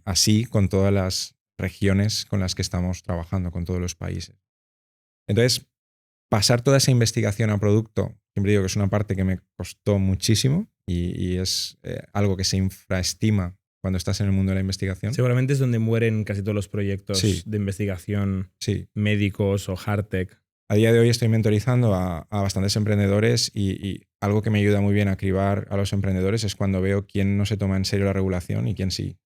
así con todas las regiones con las que estamos trabajando, con todos los países. Entonces, pasar toda esa investigación a producto, siempre digo que es una parte que me costó muchísimo y es algo que se infraestima cuando estás en el mundo de la investigación. Seguramente es donde mueren casi todos los proyectos Sí. de investigación Sí. médicos o hard tech. A día de hoy estoy mentorizando a bastantes emprendedores y algo que me ayuda muy bien a cribar a los emprendedores es cuando veo quién no se toma en serio la regulación y quién sí.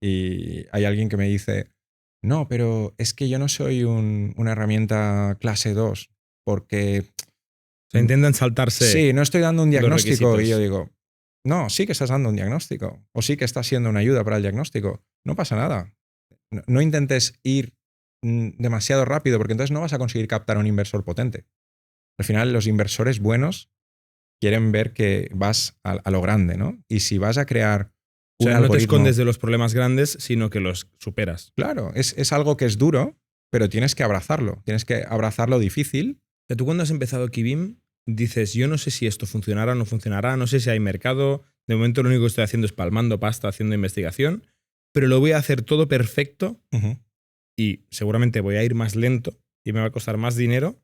Y hay alguien que me dice, no, pero es que yo no soy una herramienta clase 2 porque... O sea, intentan saltarse. Sí, no estoy dando un los diagnóstico. requisitos. Y yo digo, no, sí que estás dando un diagnóstico o sí que estás siendo una ayuda para el diagnóstico. No pasa nada. No intentes ir demasiado rápido porque entonces no vas a conseguir captar a un inversor potente. Al final, los inversores buenos quieren ver que vas a lo grande, ¿no? Y si vas a crear O sea, un no te algoritmo... escondes de los problemas grandes, sino que los superas. Claro, es algo que es duro, pero tienes que abrazarlo. Tienes que abrazar lo difícil. O sea, tú cuando has empezado Kibim dices, yo no sé si esto funcionará o no funcionará, no sé si hay mercado. De momento lo único que estoy haciendo es palmando pasta, haciendo investigación, pero lo voy a hacer todo perfecto y seguramente voy a ir más lento y me va a costar más dinero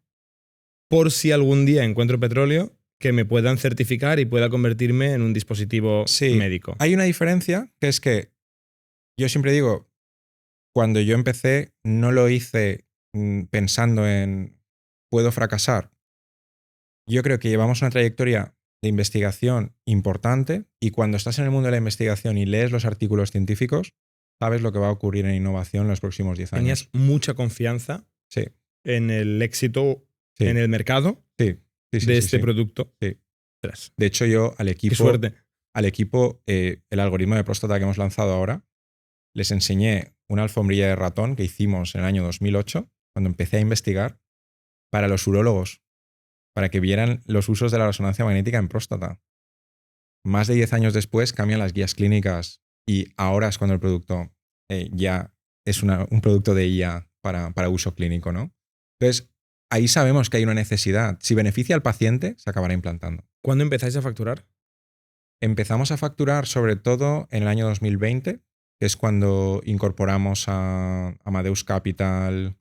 por si algún día encuentro petróleo que me puedan certificar y pueda convertirme en un dispositivo Sí. médico. Hay una diferencia que es que yo siempre digo, cuando yo empecé no lo hice pensando en puedo fracasar. Yo creo que llevamos una trayectoria de investigación importante y cuando estás en el mundo de la investigación y lees los artículos científicos, sabes lo que va a ocurrir en innovación en los próximos 10 años. Tenías mucha confianza Sí, en el éxito sí, en el mercado sí, sí, sí, de sí, este sí. producto. Sí. Ostras, De hecho, yo al qué equipo, suerte. el algoritmo de próstata que hemos lanzado ahora, les enseñé una alfombrilla de ratón que hicimos en el año 2008, cuando empecé a investigar, para los urólogos, para que vieran los usos de la resonancia magnética en próstata. Más de 10 años después cambian las guías clínicas y ahora es cuando el producto ya es un producto de IA para uso clínico, ¿no? Entonces, ahí sabemos que hay una necesidad. Si beneficia al paciente, se acabará implantando. ¿Cuándo empezáis a facturar? Empezamos a facturar sobre todo en el año 2020, que es cuando incorporamos a Amadeus Capital,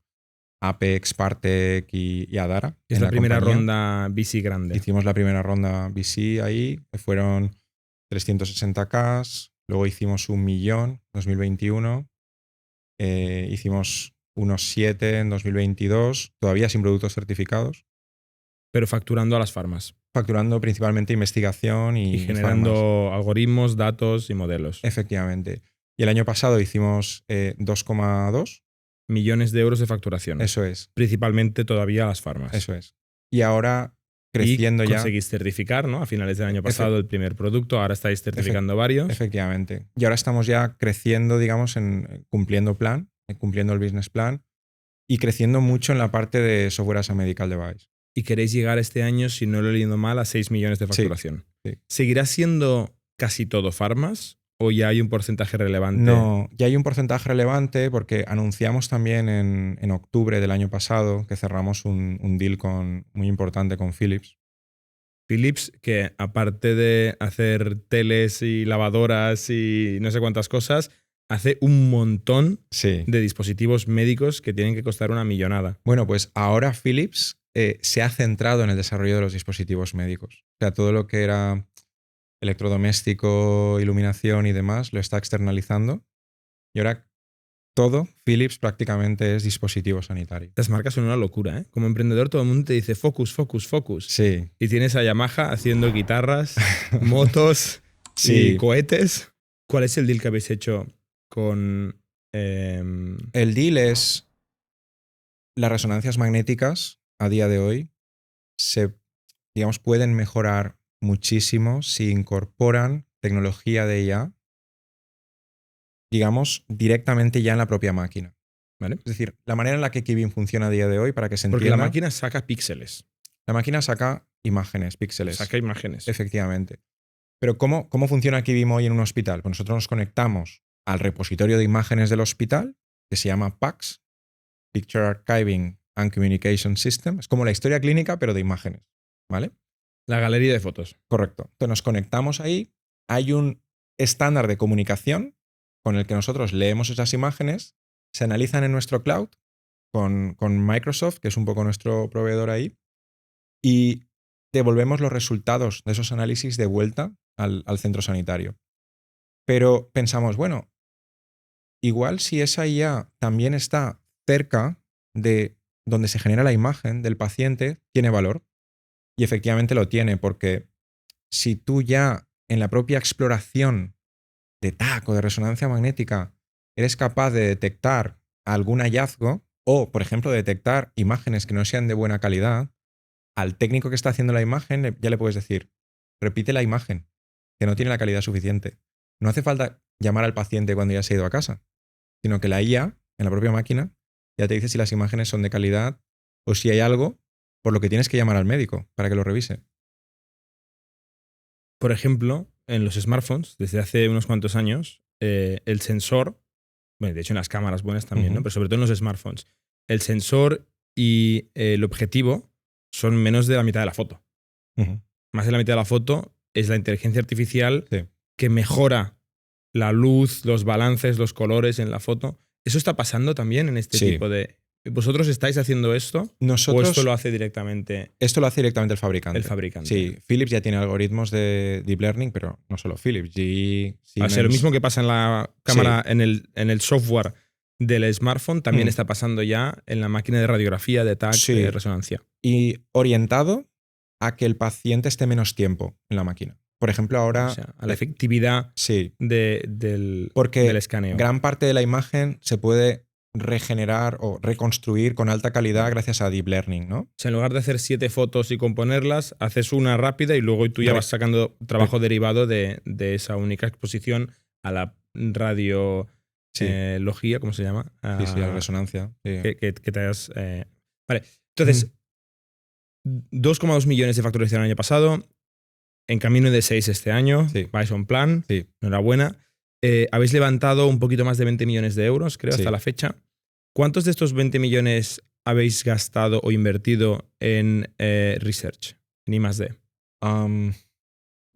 Apex, Partec y Adara. Es en la primera compañía. ronda VC grande. Hicimos la primera ronda VC ahí, que fueron 360K, luego hicimos 1 millón en 2021, hicimos unos 7 en 2022, todavía sin productos certificados, Pero facturando a las farmas. facturando principalmente investigación y generando farmas. algoritmos, datos y modelos. Efectivamente. Y el año pasado hicimos 2,2. Millones de euros de facturación. Eso es, Principalmente todavía a las farmas. eso es. Y ahora creciendo y ya. conseguís certificar, ¿no? A finales del año pasado el primer producto, ahora estáis certificando varios. Efectivamente. Y ahora estamos ya creciendo, digamos, cumpliendo el business plan y creciendo mucho en la parte de software as a medical device. Y queréis llegar este año, si no lo he leído mal, a 6 millones de facturación. Sí. ¿Seguirá siendo casi todo farmas o ya hay un porcentaje relevante? No, ya hay un porcentaje relevante porque anunciamos también en octubre del año pasado que cerramos un deal muy importante con Philips. Philips, que aparte de hacer teles y lavadoras y no sé cuántas cosas, hace un montón Sí. de dispositivos médicos que tienen que costar una millonada. Bueno, pues ahora Philips se ha centrado en el desarrollo de los dispositivos médicos. O sea, todo lo que era electrodoméstico, iluminación y demás lo está externalizando. Y ahora todo Philips prácticamente es dispositivo sanitario. Estas marcas son una locura, ¿eh? Como emprendedor todo el mundo te dice focus, focus, focus. Sí. Y tienes a Yamaha haciendo guitarras, motos Sí. y cohetes. ¿Cuál es el deal que habéis hecho con... El deal es las resonancias magnéticas a día de hoy digamos, pueden mejorar muchísimo si incorporan tecnología de IA, digamos, directamente ya en la propia máquina. ¿Vale? Es decir, la manera en la que Kibin funciona a día de hoy, para que se entienda... Porque la máquina saca píxeles. La máquina saca imágenes, píxeles. Saca imágenes. Efectivamente. Pero ¿cómo funciona Kibim hoy en un hospital? Pues nosotros nos conectamos al repositorio de imágenes del hospital, que se llama PACS, Picture Archiving and Communication System. Es como la historia clínica, pero de imágenes. ¿Vale? La galería de fotos. Correcto. Entonces nos conectamos ahí. Hay un estándar de comunicación con el que nosotros leemos esas imágenes, se analizan en nuestro cloud con Microsoft, que es un poco nuestro proveedor ahí, y devolvemos los resultados de esos análisis de vuelta al centro sanitario. Pero pensamos, bueno, igual si esa IA también está cerca de donde se genera la imagen del paciente, tiene valor. Y efectivamente lo tiene, porque si tú ya en la propia exploración de TAC o de resonancia magnética eres capaz de detectar algún hallazgo o, por ejemplo, detectar imágenes que no sean de buena calidad, al técnico que está haciendo la imagen ya le puedes decir, repite la imagen, que no tiene la calidad suficiente. No hace falta llamar al paciente cuando ya se ha ido a casa, sino que la IA, en la propia máquina, ya te dice si las imágenes son de calidad o si hay algo por lo que tienes que llamar al médico para que lo revise. Por ejemplo, en los smartphones, desde hace unos cuantos años, el sensor, bueno, de hecho en las cámaras buenas también, ¿no? Pero sobre todo en los smartphones, el sensor y el objetivo son menos de la mitad de la foto. Más de la mitad de la foto es la inteligencia artificial que mejora la luz, los balances, los colores en la foto. ¿Eso está pasando también en este tipo de...? ¿Vosotros estáis haciendo esto? Nosotros, ¿O esto lo hace directamente? Esto lo hace directamente el fabricante. El fabricante. Sí, Philips ya tiene algoritmos de deep learning, pero no solo Philips. O sea, lo mismo que pasa en la cámara, en el software del smartphone, también está pasando ya en la máquina de radiografía, de TAC, de resonancia. Y orientado a que el paciente esté menos tiempo en la máquina. Por ejemplo, ahora... O sea, a la efectividad del escaneo. Gran parte de la imagen se puede regenerar o reconstruir con alta calidad gracias a Deep Learning, ¿no? O sea, en lugar de hacer 7 fotos y componerlas, haces una rápida y luego tú ya vas sacando trabajo derivado de esa única exposición a la radiología, ¿cómo se llama? Sí, a la resonancia. Sí. Que te hayas... Vale, entonces, 2,2 millones de facturación el año pasado, en camino de 6 este año, vais on plan, enhorabuena. Habéis levantado un poquito más de 20 millones de euros, creo, hasta la fecha. ¿Cuántos de estos 20 millones habéis gastado o invertido en research, en I+D?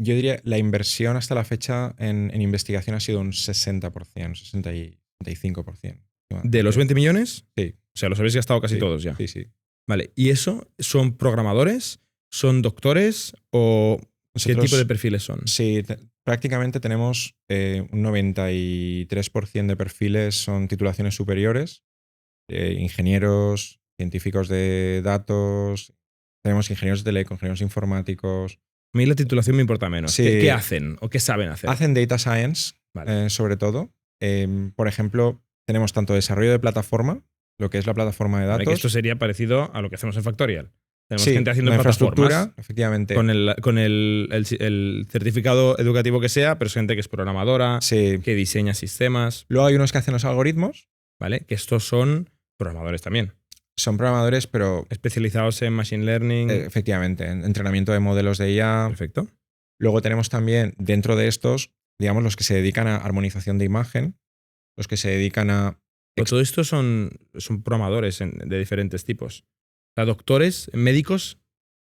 Yo diría la inversión hasta la fecha en investigación ha sido un 60%, 65%. ¿De los 20 millones? Sí. O sea, los habéis gastado casi todos ya. Sí, sí. Vale, ¿y eso son programadores? ¿Son doctores? ¿O qué tipo de perfiles son? Sí, prácticamente tenemos un 93% de perfiles son titulaciones superiores, ingenieros, científicos de datos, tenemos ingenieros de teleco, ingenieros informáticos. A mí la titulación me importa menos. Sí. ¿Qué hacen o qué saben hacer? Hacen data science, sobre todo. Por ejemplo, tenemos tanto desarrollo de plataforma, lo que es la plataforma de datos. Que esto sería parecido a lo que hacemos en Factorial. Tenemos Sí, gente haciendo la plataformas infraestructura, efectivamente. con el certificado educativo que sea, pero es gente que es programadora, Sí. que diseña sistemas, Luego hay unos que hacen los algoritmos, ¿vale? Que estos son programadores también, son programadores, pero especializados en machine learning. efectivamente, en entrenamiento de modelos de IA. Perfecto. Luego tenemos también dentro de estos, digamos, los que se dedican a armonización de imagen, los que se dedican a... Pero todo esto son programadores de diferentes tipos. O sea, doctores, médicos.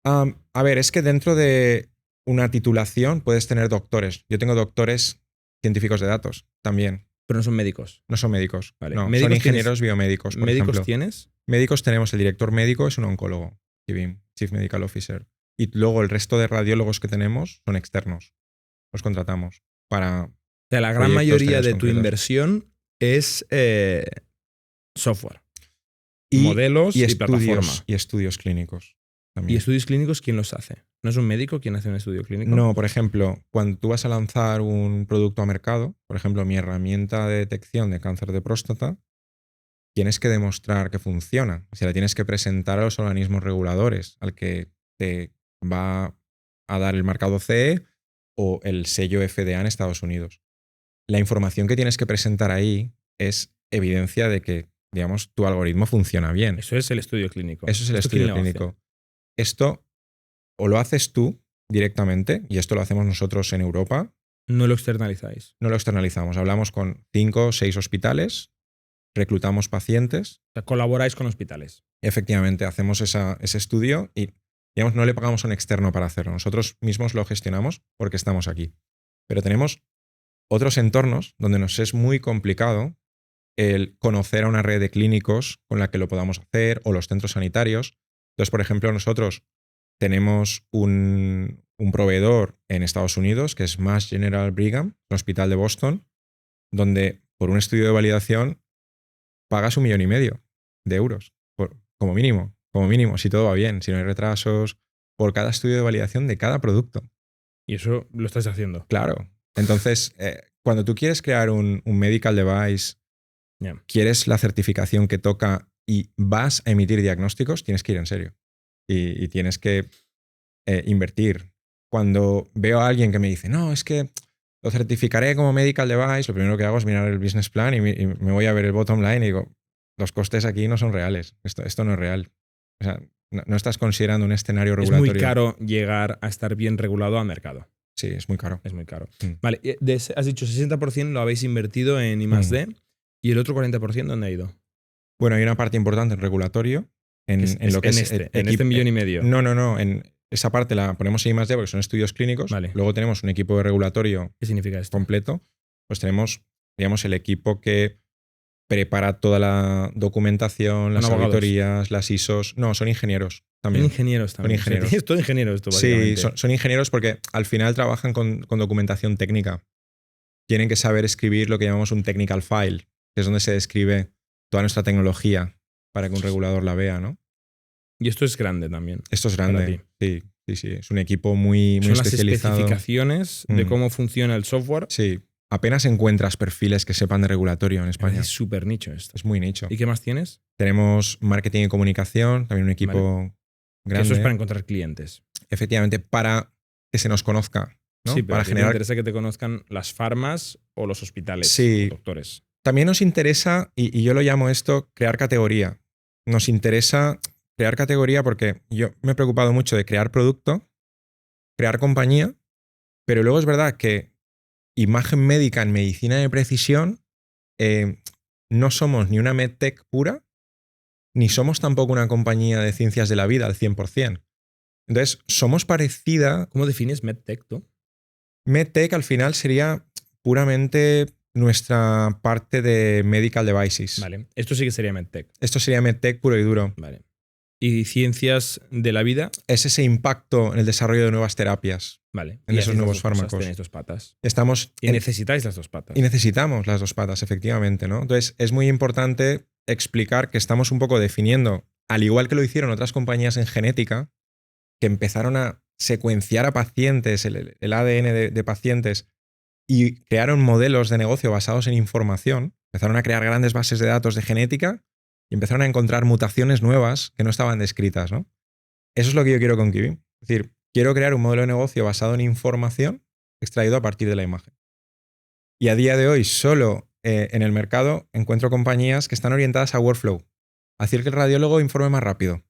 A ver, es que dentro de una titulación puedes tener doctores. Yo tengo doctores científicos de datos también. Pero no son médicos. No son médicos. Vale. No, ¿Médicos son ingenieros biomédicos, por ¿Médicos ejemplo. tienes? Médicos tenemos, el director médico es un oncólogo, Chief Medical Officer. Y luego el resto de radiólogos que tenemos son externos. Los contratamos para... O sea, la gran proyectos, mayoría tareas de tu concretas. inversión es software, Y, modelos y, estudios, plataforma. y estudios clínicos. ¿Y También. estudios clínicos quién los hace? ¿No es un médico quien hace un estudio clínico? No, por ejemplo, cuando tú vas a lanzar un producto a mercado, por ejemplo, mi herramienta de detección de cáncer de próstata, tienes que demostrar que funciona. O sea, la tienes que presentar a los organismos reguladores, al que te va a dar el marcado CE o el sello FDA en Estados Unidos. La información que tienes que presentar ahí es evidencia de que, digamos, tu algoritmo funciona bien. Eso es el estudio clínico. Eso es el ¿Esto quién estudio lo hace? clínico. Esto o lo haces tú directamente, y esto lo hacemos nosotros en Europa, No lo externalizáis. no lo externalizamos. Hablamos con 5 o 6 hospitales, reclutamos pacientes, O sea, colaboráis con hospitales. efectivamente hacemos ese estudio y, digamos, no le pagamos a un externo para hacerlo. Nosotros mismos lo gestionamos porque estamos aquí. Pero tenemos otros entornos donde nos es muy complicado el conocer a una red de clínicos con la que lo podamos hacer, o los centros sanitarios. Entonces, por ejemplo, nosotros tenemos un proveedor en Estados Unidos que es Mass General Brigham, un hospital de Boston, donde por un estudio de validación pagas 1,5 millones de euros, como mínimo, si todo va bien, si no hay retrasos, por cada estudio de validación de cada producto. Y eso lo estáis haciendo. Claro. Entonces, cuando tú quieres crear un medical device, Ya. quieres la certificación que toca y vas a emitir diagnósticos, tienes que ir en serio. Y tienes que invertir. Cuando veo a alguien que me dice, no, es que lo certificaré como medical device, lo primero que hago es mirar el business plan y me voy a ver el bottom line y digo, los costes aquí no son reales. Esto no es real. O sea, no estás considerando un escenario Es regulatorio. muy caro llegar a estar bien regulado a mercado. Sí, es muy caro. Es muy caro. Mm. Vale, has dicho 60% lo habéis invertido en I+D y el otro 40% ¿dónde ha ido? Bueno, hay una parte importante en regulatorio, en lo que es este 1,5 millones. No. En esa parte la ponemos en I+D porque son estudios clínicos. Vale. Luego tenemos un equipo de regulatorio ¿Qué significa esto? completo. Pues tenemos, digamos, el equipo que prepara toda la documentación, las ¿Son abogados? auditorías, las ISOs. No, son ingenieros Son también. ingenieros también. Son ingenieros. Es todo ingeniero esto, Sí, básicamente. son ingenieros porque al final trabajan con documentación técnica. Tienen que saber escribir lo que llamamos un technical file, que es donde se describe toda nuestra tecnología para que un regulador la vea, ¿no? Y esto es grande también. Esto es Para grande. Sí. Es un equipo muy Son las especializado. especificaciones de Mm. cómo funciona el software. Sí. Apenas encuentras perfiles que sepan de regulatorio en España. Es súper nicho esto. Es muy nicho. ¿Y qué más tienes? Tenemos marketing y comunicación, también un equipo Que grande. eso es para encontrar clientes. Efectivamente, para que se nos conozca, ¿no? Sí, pero Para a ti te generar. interesa que te conozcan las farmas o los hospitales, Sí. los doctores. También nos interesa, y yo lo llamo esto, crear categoría. Nos interesa crear categoría porque yo me he preocupado mucho de crear producto, crear compañía, pero luego es verdad que imagen médica en medicina de precisión no somos ni una medtech pura, ni somos tampoco una compañía de ciencias de la vida al 100%. Entonces, somos parecida. ¿Cómo defines MedTech tú? MedTech al final sería puramente nuestra parte de medical devices. Vale. Esto sí que sería MedTech. Esto sería MedTech puro y duro. Vale. ¿Y ciencias de la vida? Es ese impacto en el desarrollo de nuevas terapias. Vale. En Y esos hacéis nuevos las dos cosas, fármacos. Tenéis dos patas. Estamos Y necesitáis las dos patas. y necesitamos las dos patas, efectivamente, ¿no? Entonces, es muy importante explicar que estamos un poco definiendo, al igual que lo hicieron otras compañías en genética, que empezaron a secuenciar a pacientes, el ADN de pacientes, y crearon modelos de negocio basados en información. Empezaron a crear grandes bases de datos de genética y empezaron a encontrar mutaciones nuevas que no estaban descritas, ¿no? Eso es lo que yo quiero con Kibim. Es decir, quiero crear un modelo de negocio basado en información extraído a partir de la imagen. Y a día de hoy solo en el mercado encuentro compañías que están orientadas a workflow, a hacer que el radiólogo informe más rápido.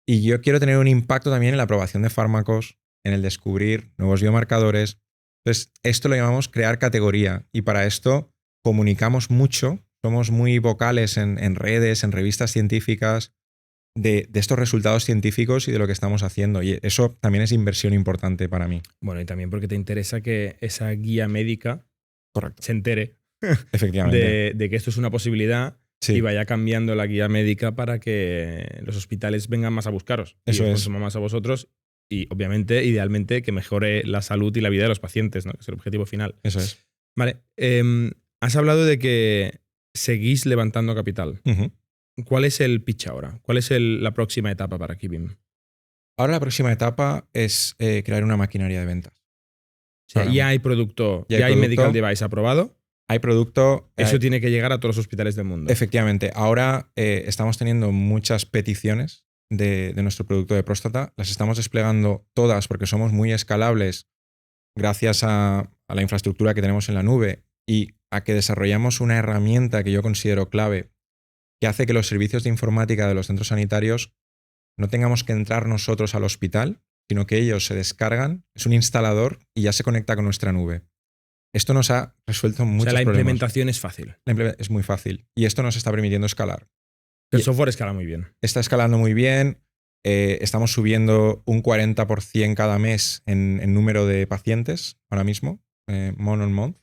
Y yo quiero tener un impacto también en la aprobación de fármacos, en el descubrir nuevos biomarcadores. Entonces, esto lo llamamos crear categoría. Y para esto comunicamos mucho, somos muy vocales en redes, en revistas científicas, de estos resultados científicos y de lo que estamos haciendo. Y eso también es inversión importante para mí. Bueno, y también porque te interesa que esa guía médica Correcto. se entere Efectivamente. de que esto es una posibilidad Sí. y vaya cambiando la guía médica para que los hospitales vengan más a buscaros. Eso y os es. consuman más a vosotros y, obviamente, idealmente, que mejore la salud y la vida de los pacientes, ¿no? Que es el objetivo final. Eso es. Vale. Has hablado de que seguís levantando capital. Ujú. ¿Cuál es el pitch ahora? ¿Cuál es la próxima etapa para Kibim? Ahora la próxima etapa es crear una maquinaria de ventas. O sea, Ahora ya hay producto, Ya ya hay hay producto. medical device aprobado. Hay producto. Eso tiene que llegar a todos los hospitales del mundo. Efectivamente. Ahora estamos teniendo muchas peticiones de nuestro producto de próstata. Las estamos desplegando todas porque somos muy escalables gracias a la infraestructura que tenemos en la nube y a que desarrollamos una herramienta que yo considero clave que hace que los servicios de informática de los centros sanitarios no tengamos que entrar nosotros al hospital, sino que ellos se descargan, es un instalador y ya se conecta con nuestra nube. Esto nos ha resuelto muchos O sea, la problemas. implementación es fácil. Es muy fácil y esto nos está permitiendo escalar. El Y- software escala muy bien. Está escalando muy bien, estamos subiendo un 40% cada mes en número de pacientes ahora mismo, month on month.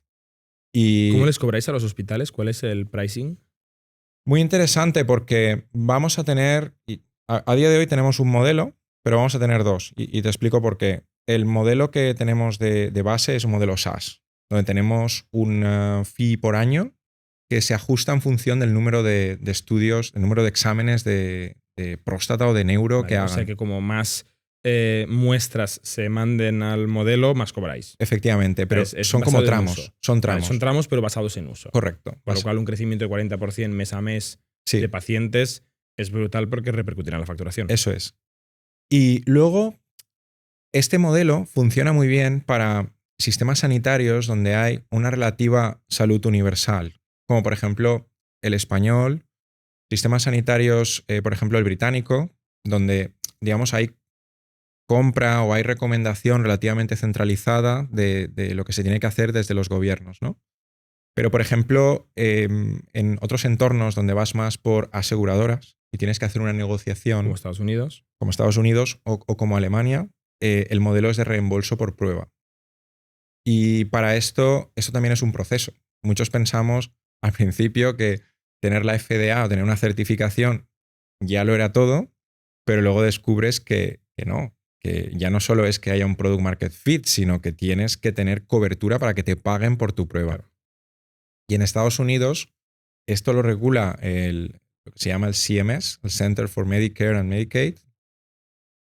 Y ¿Cómo les cobráis a los hospitales? ¿Cuál es el pricing? muy interesante porque vamos a tener, a día de hoy tenemos un modelo, pero vamos a tener dos. Y te explico por qué. El modelo que tenemos de base es un modelo SaaS, donde tenemos un fee por año que se ajusta en función del número de estudios, el número de exámenes de próstata o de neuro Vale, que o hagan. sea que como más muestras se manden al modelo, más cobráis. Efectivamente, pero Es son como basado en tramos. uso. Son Vale, tramos. son tramos, pero basados en uso. Correcto. Con lo cual, un crecimiento de 40% mes a mes Sí, de pacientes es brutal porque repercutirá en la facturación. eso es. Y luego, este modelo funciona muy bien para sistemas sanitarios donde hay una relativa salud universal, como por ejemplo el español, sistemas sanitarios, por ejemplo el británico, donde digamos hay compra o hay recomendación relativamente centralizada de lo que se tiene que hacer desde los gobiernos, ¿no? Pero, por ejemplo, en otros entornos donde vas más por aseguradoras y tienes que hacer una negociación, Como Estados Unidos. como Estados Unidos o como Alemania, el modelo es de reembolso por prueba. Y para esto también es un proceso. Muchos pensamos al principio que tener la FDA o tener una certificación ya lo era todo, pero luego descubres que no, que ya no solo es que haya un product market fit, sino que tienes que tener cobertura para que te paguen por tu prueba. Claro. Y en Estados Unidos esto lo regula lo que se llama el CMS, el Center for Medicare and Medicaid.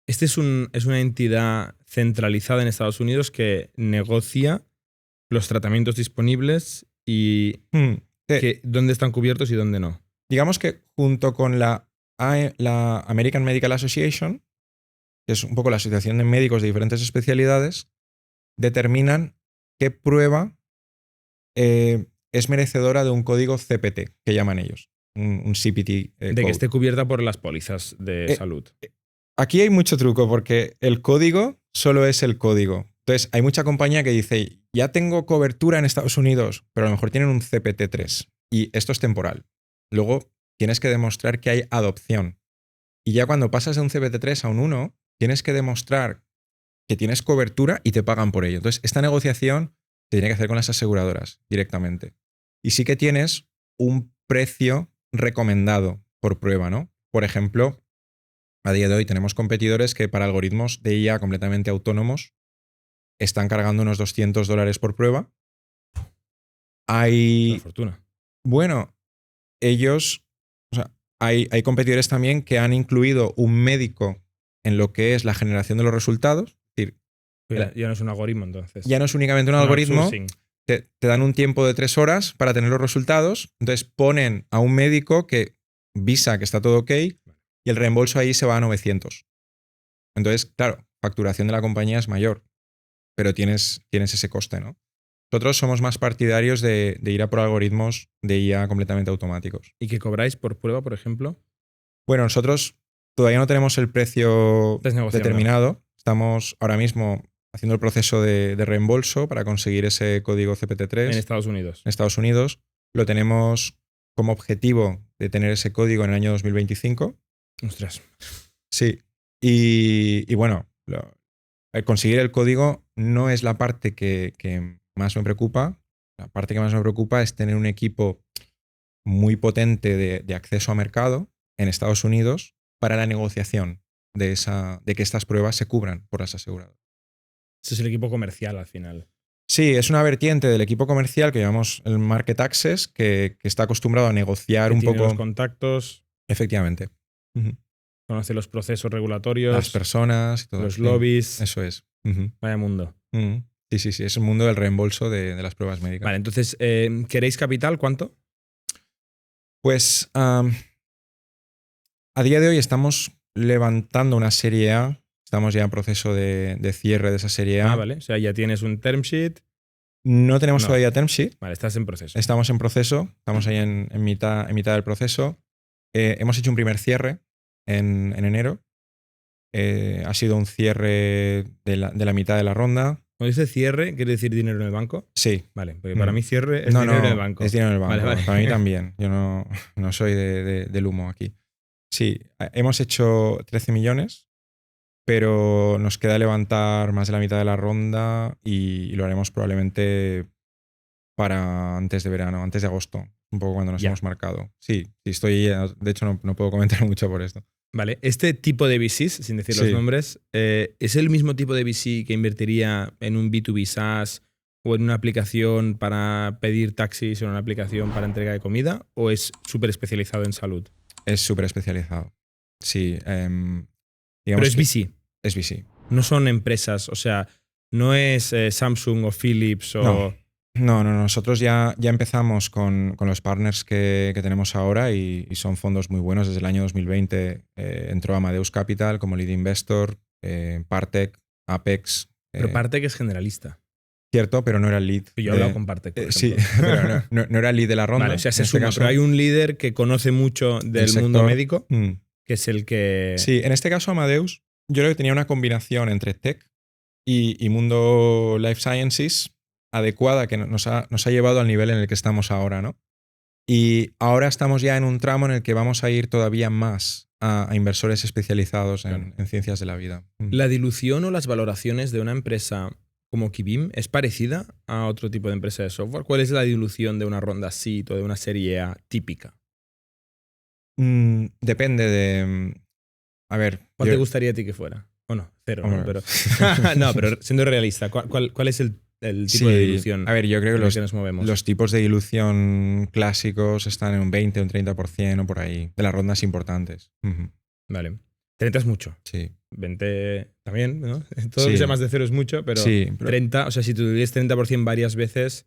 Este es una entidad centralizada en Estados Unidos que negocia los tratamientos disponibles y dónde están cubiertos y dónde no. Digamos que junto con la American Medical Association, que es un poco la asociación de médicos de diferentes especialidades, determinan qué prueba es merecedora de un código CPT, que llaman ellos, un CPT De code. que esté cubierta por las pólizas de salud. Aquí hay mucho truco porque el código solo es el código. Entonces, hay mucha compañía que dice, ya tengo cobertura en Estados Unidos, pero a lo mejor tienen un CPT-3 y esto es temporal. Luego, tienes que demostrar que hay adopción. Y ya cuando pasas de un CPT-3 a un 1, tienes que demostrar que tienes cobertura y te pagan por ello. Entonces, esta negociación se tiene que hacer con las aseguradoras directamente. Y sí que tienes un precio recomendado por prueba, ¿no? Por ejemplo, a día de hoy tenemos competidores que para algoritmos de IA completamente autónomos están cargando unos $200 por prueba. Una fortuna. Bueno, ellos, o sea, hay competidores también que han incluido un médico en lo que es la generación de los resultados. Es decir, Ya no es un algoritmo, entonces. ya no es únicamente un Es algoritmo, outsourcing. te dan un tiempo de 3 horas para tener los resultados, entonces ponen a un médico que visa que está todo ok y el reembolso ahí se va a 900. Entonces, claro, facturación de la compañía es mayor, pero tienes ese coste, ¿no? Nosotros somos más partidarios de ir a por algoritmos de IA completamente automáticos. ¿Y qué cobráis por prueba, por ejemplo? Bueno, nosotros todavía no tenemos el precio Estáis negociando. determinado. Estamos ahora mismo haciendo el proceso de reembolso para conseguir ese código CPT3 En Estados Unidos. en Estados Unidos. Lo tenemos como objetivo de tener ese código en el año 2025. Ostras. Sí. Y bueno, el conseguir el código no es la parte que más me preocupa. La parte que más me preocupa es tener un equipo muy potente de acceso a mercado en Estados Unidos para la negociación de que estas pruebas se cubran por las aseguradoras. Ese es el equipo comercial al final. Sí, es una vertiente del equipo comercial que llamamos el Market Access, que está acostumbrado a negociar Que un tiene poco. los contactos, Efectivamente. Ujú. conoce los procesos regulatorios, Las personas y todo. los sí. lobbies. Eso es. Ujú. Vaya mundo. Ujú. Sí. Es el mundo del reembolso de las pruebas médicas. Vale, entonces, ¿queréis capital? ¿Cuánto? Pues a día de hoy estamos levantando una serie A. Estamos ya en proceso de cierre de esa serie A. Vale. O sea, ya tienes un term sheet. No tenemos No. todavía term sheet. Vale, estás en proceso. Estamos en proceso. Estamos ahí en mitad del proceso. Hemos hecho un primer cierre en enero. Ha sido un cierre de la mitad de la ronda. Cuando dice cierre, ¿quiere decir dinero en el banco? Sí. Vale, porque para mí cierre es No, dinero en el banco. es dinero en el banco. Vale. Para mí también. Yo no soy del humo aquí. Sí, hemos hecho 13 millones, pero nos queda levantar más de la mitad de la ronda y lo haremos probablemente para antes de verano, antes de agosto, un poco cuando nos Ya. hemos marcado. Sí, estoy. De hecho, no puedo comentar mucho por esto. Vale, este tipo de VCs, sin decir los Sí. nombres, ¿es el mismo tipo de VC que invertiría en un B2B SaaS o en una aplicación para pedir taxis o en una aplicación para entrega de comida? ¿O es súper especializado en salud? Es súper especializado. Sí. Pero Digamos es que VC, es VC. no son empresas, o sea, no es Samsung o Philips o... No. Nosotros ya empezamos con los partners que tenemos ahora y son fondos muy buenos. Desde el año 2020 entró Amadeus Capital como lead investor, Partech, Apex. Pero Partech es generalista. Cierto, pero no era el lead. Yo he hablado con Partech, por Sí, ejemplo. pero no era el lead de la ronda. Vale, o sea, se en este suma, caso. pero hay un líder que conoce mucho del sector. mundo médico, Mm. que es el que... Sí, en este caso Amadeus, yo creo que tenía una combinación entre tech y mundo life sciences adecuada que nos ha llevado al nivel en el que estamos ahora, ¿no? Y ahora estamos ya en un tramo en el que vamos a ir todavía más a inversores especializados en ciencias de la vida. ¿La dilución o las valoraciones de una empresa como Kibim es parecida a otro tipo de empresa de software? ¿Cuál es la dilución de una ronda SEED o de una serie A típica? Depende de... A ver... ¿Cuál te gustaría a ti que fuera? O no, cero, ¿no? Hombre. Pero, no, pero siendo realista, ¿cuál es el tipo de dilución A ver, yo creo en que el que nos movemos? los tipos de dilución clásicos están en un 20, un 30% o por ahí, de las rondas importantes. Ujú. Vale. 30 es mucho. Sí. 20 también, ¿no? Todo lo Sí. que sea más de cero es mucho, pero, Sí, pero 30, o sea, si tú diluyes 30% varias veces,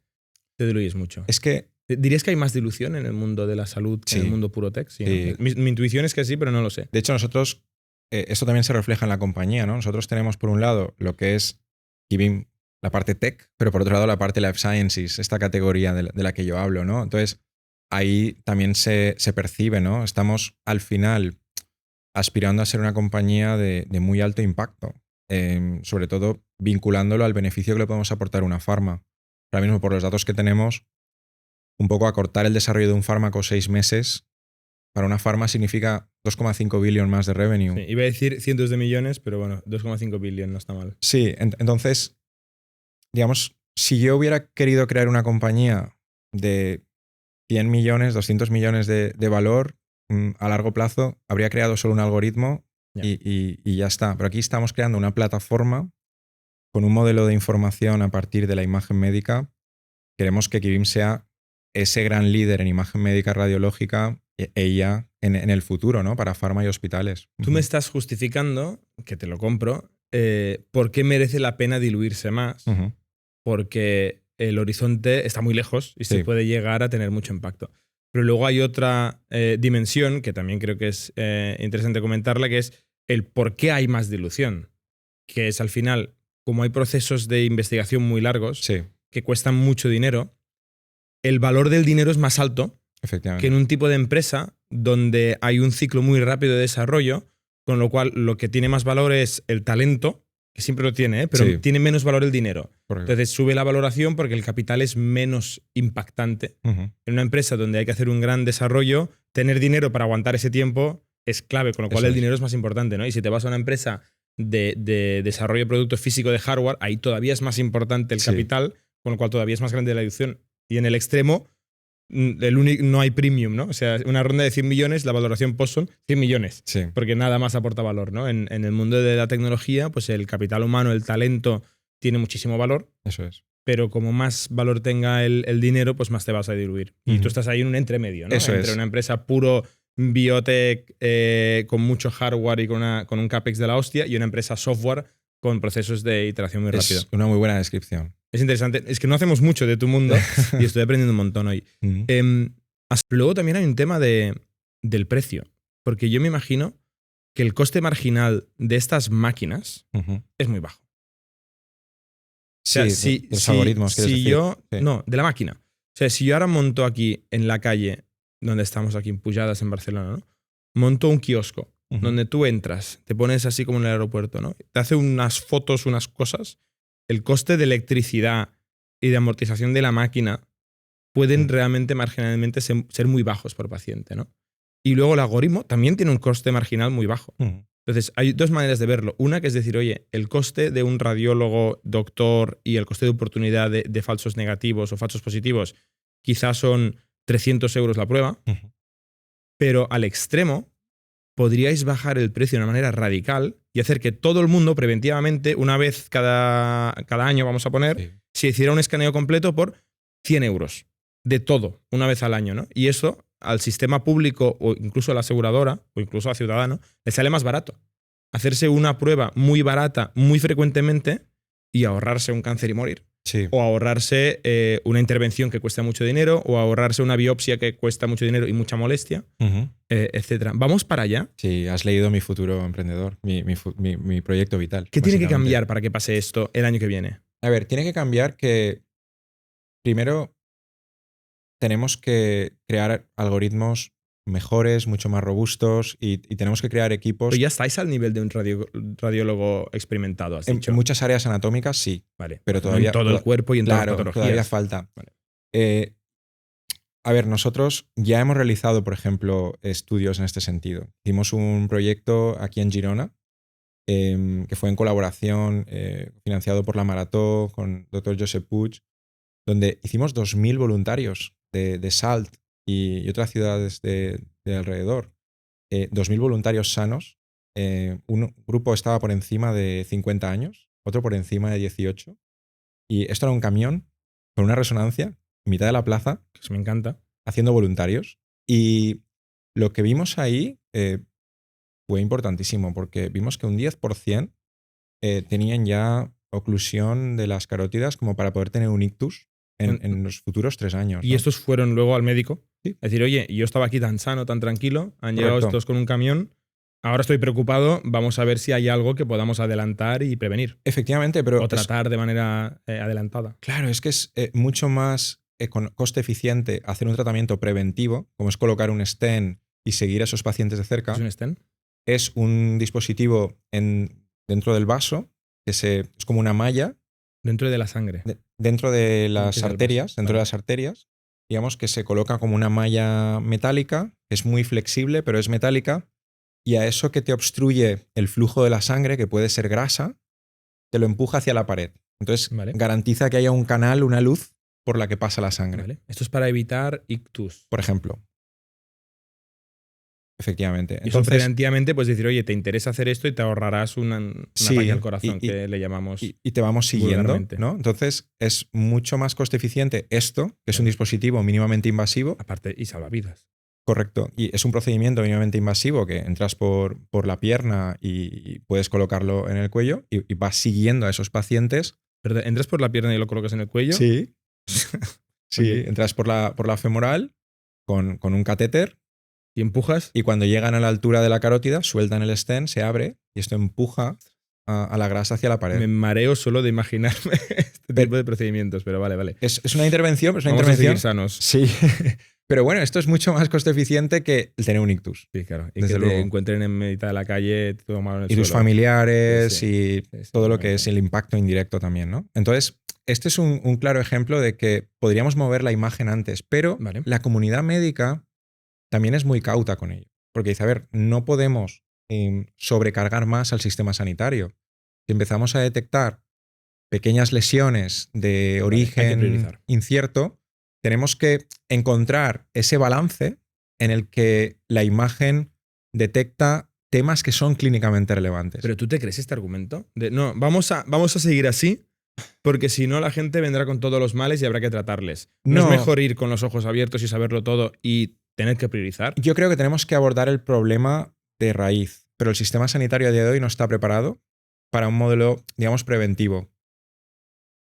te diluyes mucho. es que ¿Dirías que hay más dilución en el mundo de la salud que en Sí. el mundo puro tech? Sí, Sí. ¿no? Mi intuición es que sí, pero no lo sé. de hecho, nosotros, esto también se refleja en la compañía, ¿no? Nosotros tenemos, por un lado, lo que es Kibim, la parte tech, pero por otro lado, la parte life sciences, esta categoría de la que yo hablo, ¿no? Entonces, ahí también se percibe, ¿no? Estamos, al final, aspirando a ser una compañía de muy alto impacto, sobre todo vinculándolo al beneficio que le podemos aportar a una farma. Ahora mismo, por los datos que tenemos, un poco acortar el desarrollo de un fármaco 6 meses para una farma significa 2,5 billion más de revenue. Sí, iba a decir cientos de millones, pero bueno, 2,5 billion no está mal. Sí, entonces, digamos, si yo hubiera querido crear una compañía de 100 millones, 200 millones de valor, a largo plazo habría creado solo un algoritmo Ya. y ya está. Pero aquí estamos creando una plataforma con un modelo de información a partir de la imagen médica. Queremos que Kibim sea ese gran líder en imagen médica radiológica ella en el futuro, ¿no? Para farma y hospitales. Tú me estás justificando, que te lo compro, por qué merece la pena diluirse más, Ujú. porque el horizonte está muy lejos y se Sí. puede llegar a tener mucho impacto. Pero luego hay otra dimensión que también creo que es interesante comentarla, que es el por qué hay más dilución, que es al final, como hay procesos de investigación muy largos Sí, que cuestan mucho dinero, el valor del dinero es más alto efectivamente. que en un tipo de empresa donde hay un ciclo muy rápido de desarrollo, con lo cual lo que tiene más valor es el talento, que siempre lo tiene, pero Sí. tiene menos valor el dinero. Correcto. Entonces sube la valoración porque el capital es menos impactante. Ujú. En una empresa donde hay que hacer un gran desarrollo, tener dinero para aguantar ese tiempo es clave, con lo cual Eso el es. dinero es más importante, ¿no? Y si te vas a una empresa de desarrollo de producto físico de hardware, ahí todavía es más importante el Sí. capital, con lo cual todavía es más grande la dilución. Y en el extremo, no hay premium, ¿no? O sea, una ronda de 100 millones, la valoración post son 100 millones, Sí. porque nada más aporta valor, ¿no? En el mundo de la tecnología, pues el capital humano, el talento, tiene muchísimo valor, Eso es. pero como más valor tenga el dinero, pues más te vas a diluir. Y Ujú. tú estás ahí en un entremedio, ¿no? Eso Entre es. una empresa puro biotech con mucho hardware y con un CAPEX de la hostia y una empresa software con procesos de iteración muy rápido. Es una muy buena descripción. Es interesante. Es que no hacemos mucho de tu mundo y estoy aprendiendo un montón hoy. Ujú. Luego también hay un tema del precio, porque yo me imagino que el coste marginal de estas máquinas Ujú. es muy bajo. Sí, O sea, de los algoritmos, quieres decir. Sí. No, de la máquina. O sea, si yo ahora monto aquí en la calle, donde estamos aquí en Pujadas, en Barcelona, ¿no? Monto un kiosco Ujú. donde tú entras, te pones así como en el aeropuerto, ¿no? Te hace unas fotos, unas cosas. El coste de electricidad y de amortización de la máquina pueden realmente marginalmente ser muy bajos por paciente, ¿no? Y luego el algoritmo también tiene un coste marginal muy bajo. Ujú. Entonces, hay dos maneras de verlo. Una que es decir, oye, el coste de un radiólogo, doctor y el coste de oportunidad de falsos negativos o falsos positivos quizás son 300 euros la prueba, Ujú. pero al extremo podríais bajar el precio de una manera radical y hacer que todo el mundo preventivamente, una vez cada año, vamos a poner, Sí. se hiciera un escaneo completo por 100 euros de todo, una vez al año, ¿no? Y eso al sistema público o incluso a la aseguradora o incluso al ciudadano le sale más barato. Hacerse una prueba muy barata, muy frecuentemente y ahorrarse un cáncer y morir. Sí. O ahorrarse una intervención que cuesta mucho dinero o ahorrarse una biopsia que cuesta mucho dinero y mucha molestia, Ujú. etc. ¿Vamos para allá? Sí, has leído mi futuro emprendedor, mi proyecto vital. ¿Qué tiene que básicamente. cambiar para que pase esto el año que viene? A ver, tiene que cambiar que primero tenemos que crear algoritmos mejores, mucho más robustos y tenemos que crear equipos. Pero ya estáis al nivel de un radiólogo experimentado, has En dicho. muchas áreas anatómicas sí, Vale. pero No todavía en todo el cuerpo y en todas claro, las todavía patologías. falta. Vale. A ver, nosotros ya hemos realizado, por ejemplo, estudios en este sentido. Hicimos un proyecto aquí en Girona que fue en colaboración, financiado por la Marató, con Dr. Josep Puig, donde hicimos 2.000 voluntarios de Salt y otras ciudades de alrededor. 2.000 voluntarios sanos. Un grupo estaba por encima de 50 años, otro por encima de 18. Y esto era un camión con una resonancia en mitad de la plaza, Eso me encanta. haciendo voluntarios. Y lo que vimos ahí fue importantísimo, porque vimos que un 10% tenían ya oclusión de las carótidas como para poder tener un ictus en los futuros 3 años. Y ¿no? estos fueron luego al médico. Sí. Es decir, oye, yo estaba aquí tan sano, tan tranquilo, han llegado Correcto. estos con un camión, ahora estoy preocupado, vamos a ver si hay algo que podamos adelantar y prevenir. Efectivamente, pero O tratar de manera adelantada. claro, es que es mucho más coste eficiente hacer un tratamiento preventivo, como es colocar un stent y seguir a esos pacientes de cerca. ¿Es un stent? Es un dispositivo dentro del vaso, es como una malla Dentro de la sangre. dentro de las es el arterias, vaso? dentro de Vale. las arterias, digamos que se coloca como una malla metálica, que es muy flexible, pero es metálica, y a eso que te obstruye el flujo de la sangre, que puede ser grasa, te lo empuja hacia la pared. Entonces Vale. garantiza que haya un canal, una luz por la que pasa la sangre, Vale. Esto es para evitar ictus. por ejemplo. Efectivamente. Y eso Entonces, preventivamente, pues decir, oye, te interesa hacer esto y te ahorrarás un Sí, ataque al corazón, y- que le llamamos. y te vamos siguiendo, vulgarmente. ¿no? Entonces es mucho más coste eficiente esto, que es un Claro. dispositivo mínimamente invasivo. Aparte, y salvavidas. Correcto. Y es un procedimiento mínimamente invasivo que entras por la pierna y puedes colocarlo en el cuello y vas siguiendo a esos pacientes. Pero entras por la pierna y lo colocas en el cuello. Sí. Sí, Ok. entras por la femoral con un catéter Y empujas. Y cuando llegan a la altura de la carótida, sueltan el stent, se abre y esto empuja a la grasa hacia la pared. Me mareo solo de imaginarme este tipo de procedimientos, pero vale. Es una intervención, pero es una Vamos a intervención. seguir sanos. Sí. Pero bueno, esto es mucho más costo eficiente que el tener un ictus. Sí, claro. Y Desde que luego. te encuentren en mitad de la calle todo malo en el Y tus suelo. familiares Sí, y todo lo que es el impacto indirecto también, ¿no? Entonces, este es un claro ejemplo de que podríamos mover la imagen antes, pero Vale. la comunidad médica también es muy cauta con ello. Porque dice, a ver, no podemos sobrecargar más al sistema sanitario. Si empezamos a detectar pequeñas lesiones de hay que origen priorizar. incierto, tenemos que encontrar ese balance en el que la imagen detecta temas que son clínicamente relevantes. ¿Pero tú te crees este argumento? No, vamos a seguir así, porque si no la gente vendrá con todos los males y habrá que tratarles. ¿No es No. mejor ir con los ojos abiertos y saberlo todo y tener que priorizar? Yo creo que tenemos que abordar el problema de raíz, pero el sistema sanitario a día de hoy no está preparado para un modelo, digamos, preventivo.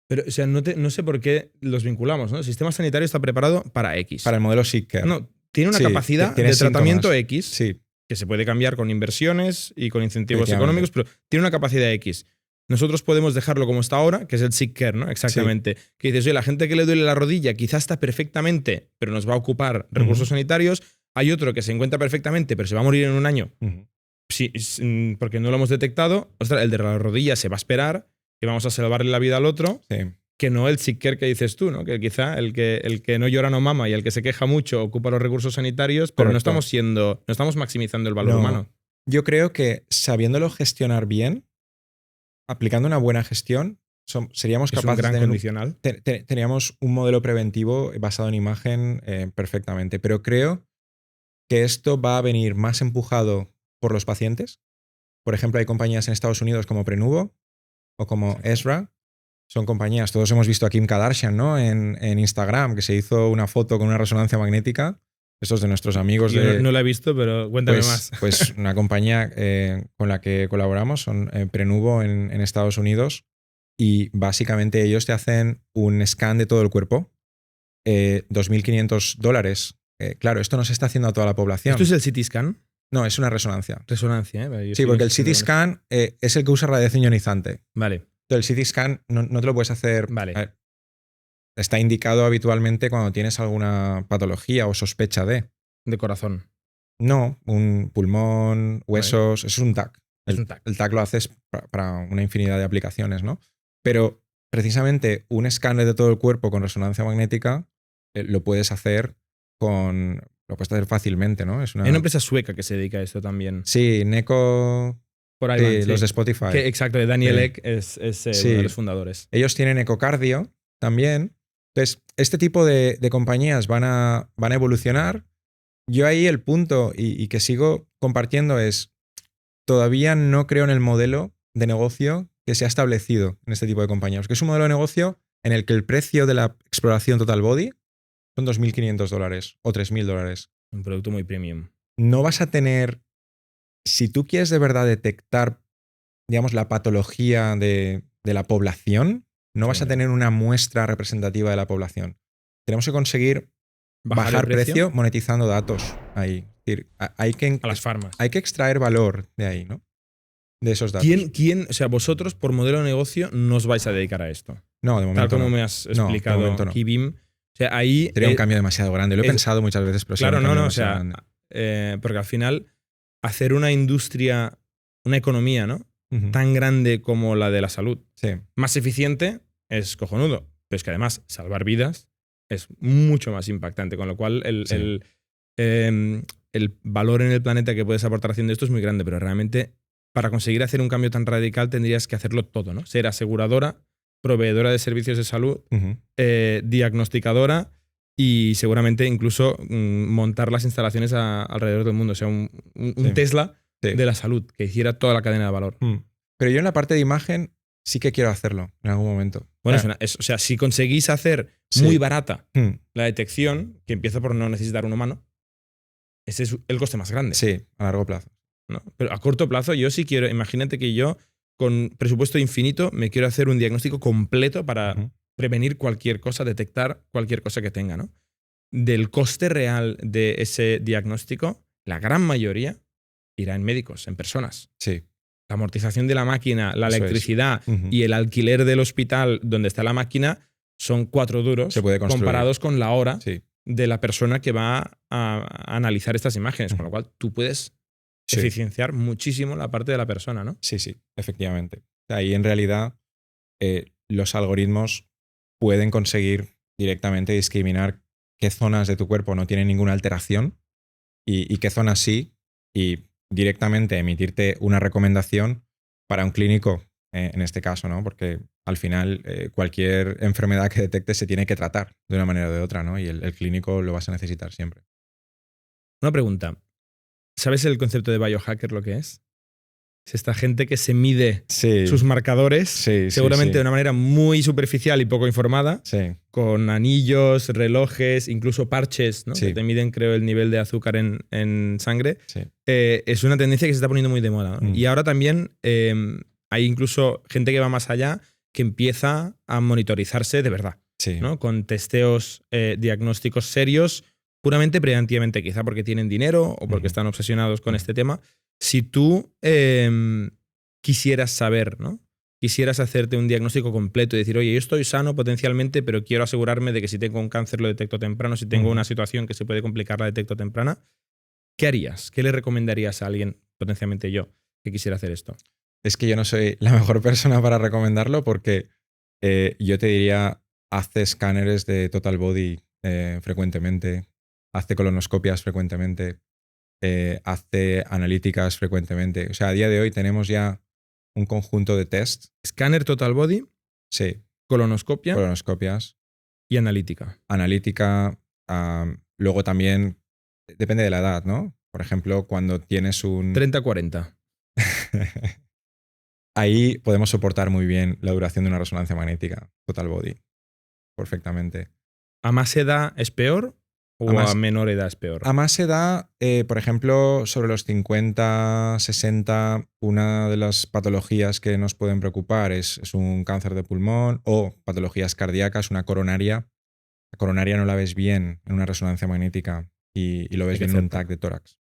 Pero, o sea, no sé por qué los vinculamos, ¿no? El sistema sanitario está preparado para X. Para el modelo SICK. No, tiene una Sí, capacidad tiene de tratamiento síntomas. X Sí, que se puede cambiar con inversiones y con incentivos Efectivamente. económicos, pero tiene una capacidad X. Nosotros podemos dejarlo como está ahora, que es el sick care, ¿no? Exactamente. Que dices, oye, la gente que le duele la rodilla quizás está perfectamente, pero nos va a ocupar recursos sanitarios. Hay otro que se encuentra perfectamente, pero se va a morir en un año. Sí, porque no lo hemos detectado. Ostras, el de la rodilla se va a esperar y vamos a salvarle la vida al otro, sí. que no el sick care que dices tú, ¿no? Que quizá el que no llora no mama y el que se queja mucho ocupa los recursos sanitarios, pero Correcto. no estamos maximizando el valor No. humano. Yo creo que sabiéndolo gestionar bien, aplicando una buena gestión, seríamos Es un capaces gran de tener condicional. teníamos un modelo preventivo basado en imagen perfectamente. Pero creo que esto va a venir más empujado por los pacientes. Por ejemplo, hay compañías en Estados Unidos como Prenuvo o como Ezra. Son compañías, todos hemos visto a Kim Kardashian, ¿no? En Instagram, que se hizo una foto con una resonancia magnética. Esos de nuestros amigos Yo de... no la he visto, pero cuéntame Pues, más. pues una compañía con la que colaboramos, son Prenuvo en Estados Unidos, y básicamente ellos te hacen un scan de todo el cuerpo, $2.500. Claro, esto no se está haciendo a toda la población. ¿Esto es el CT scan? No, es una resonancia. Resonancia, ¿eh? Vale, yo Sí, estoy porque el haciendo CT scan es el que usa radiación ionizante. Vale, Entonces, el CT scan no te lo puedes hacer. Vale. A ver, está indicado habitualmente cuando tienes alguna patología o sospecha de. de corazón. No, un pulmón, huesos, eso es un TAC. Es un TAC. El TAC lo haces para una infinidad de aplicaciones, ¿no? Pero precisamente un escáner de todo el cuerpo con resonancia magnética lo puedes hacer fácilmente, ¿no? Es Hay una empresa sueca que se dedica a esto también. Sí, Neko. Por ahí Sí, van, sí. los de Spotify. Exacto, de Daniel Sí. Ek es Sí. uno de los fundadores. Ellos tienen ecocardio también. Entonces, este tipo de compañías van a evolucionar. Yo ahí el punto y que sigo compartiendo es, todavía no creo en el modelo de negocio que se ha establecido en este tipo de compañías, que es un modelo de negocio en el que el precio de la exploración total body son $2.500 o $3.000. Un producto muy premium. No vas a tener, si tú quieres de verdad detectar, digamos, la patología de la población, no vas a tener una muestra representativa de la población. Tenemos que conseguir bajar el precio monetizando datos ahí. Es decir, a las farmas. hay que extraer valor de ahí, ¿no? De esos datos. O sea, vosotros por modelo de negocio no os vais a dedicar a esto? No, de momento Tal como no. me has No, de explicado, momento no. Kibim. O sea, ahí. Sería un cambio demasiado grande. Lo he es- pensado muchas veces, pero Claro, sería un no, cambio o sea, demasiado grande. porque al final hacer una industria, una economía, ¿no? Ujú. Tan grande como la de la salud, Sí, más eficiente, es cojonudo. Pero es que además salvar vidas es mucho más impactante, con lo cual Sí. el valor en el planeta que puedes aportar haciendo esto es muy grande, pero realmente para conseguir hacer un cambio tan radical tendrías que hacerlo todo, ¿no? Ser aseguradora, proveedora de servicios de salud, Ujú. diagnosticadora y seguramente incluso montar las instalaciones alrededor del mundo. O sea, un Sí. Tesla Sí. de la salud que hiciera toda la cadena de valor. Pero yo en la parte de imagen sí que quiero hacerlo en algún momento. Bueno, Ah, o sea, si conseguís hacer Sí. muy barata mm, la detección, que empieza por no necesitar un humano, ese es el coste más grande. sí, a largo plazo. ¿No? Pero a corto plazo yo sí quiero, imagínate que yo con presupuesto infinito me quiero hacer un diagnóstico completo para Ujú. prevenir cualquier cosa, detectar cualquier cosa que tenga, ¿no? Del coste real de ese diagnóstico la gran mayoría irá en médicos, en personas. Sí. La amortización de la máquina, la Eso es. electricidad Ujú. y el alquiler del hospital donde está la máquina son 4 duros Se puede construir. comparados con la hora Sí. de la persona que va a analizar estas imágenes, con lo cual tú puedes Sí. eficienciar muchísimo la parte de la persona, ¿no? Sí, sí, efectivamente. Ahí en realidad los algoritmos pueden conseguir directamente discriminar qué zonas de tu cuerpo no tienen ninguna alteración y qué zonas sí, y directamente emitirte una recomendación para un clínico, en este caso, ¿no? Porque al final cualquier enfermedad que detecte se tiene que tratar de una manera o de otra, ¿no? Y el clínico lo vas a necesitar siempre. Una pregunta. ¿Sabes el concepto de biohacker lo que es? Es esta gente que se mide Sí. sus marcadores, Sí, seguramente sí. de una manera muy superficial y poco informada, Sí, con anillos, relojes, incluso parches, ¿no? Sí. Que te miden, creo, el nivel de azúcar en sangre. sí. Es una tendencia que se está poniendo muy de moda, ¿no? Mm. Y ahora también hay incluso gente que va más allá, que empieza a monitorizarse de verdad, Sí. ¿no? Con testeos diagnósticos serios, puramente preventivamente, quizá porque tienen dinero o porque Ujú. están obsesionados con Ujú. este tema. Si tú quisieras saber, ¿no? Quisieras hacerte un diagnóstico completo y decir, oye, yo estoy sano potencialmente, pero quiero asegurarme de que si tengo un cáncer lo detecto temprano, si tengo Ujú. una situación que se puede complicar la detecto temprana, ¿qué harías? ¿Qué le recomendarías a alguien, potencialmente yo, que quisiera hacer esto? Es que yo no soy la mejor persona para recomendarlo porque yo te diría, hazte escáneres de total body frecuentemente, hazte colonoscopias frecuentemente, hazte analíticas frecuentemente. O sea, a día de hoy tenemos ya un conjunto de tests, Escáner total body, sí, colonoscopia colonoscopias, y analítica. analítica, luego también depende de la edad, ¿no? Por ejemplo, cuando tienes un... 30-40. Ahí podemos soportar muy bien la duración de una resonancia magnética, total body, perfectamente. ¿A más edad es peor o A a, más- menor edad es peor? A más edad, por ejemplo, sobre los 50, 60, una de las patologías que nos pueden preocupar es un cáncer de pulmón o patologías cardíacas, una coronaria. La coronaria no la ves bien en una resonancia magnética y lo Hay ves que bien en un hacerla. TAC de tórax.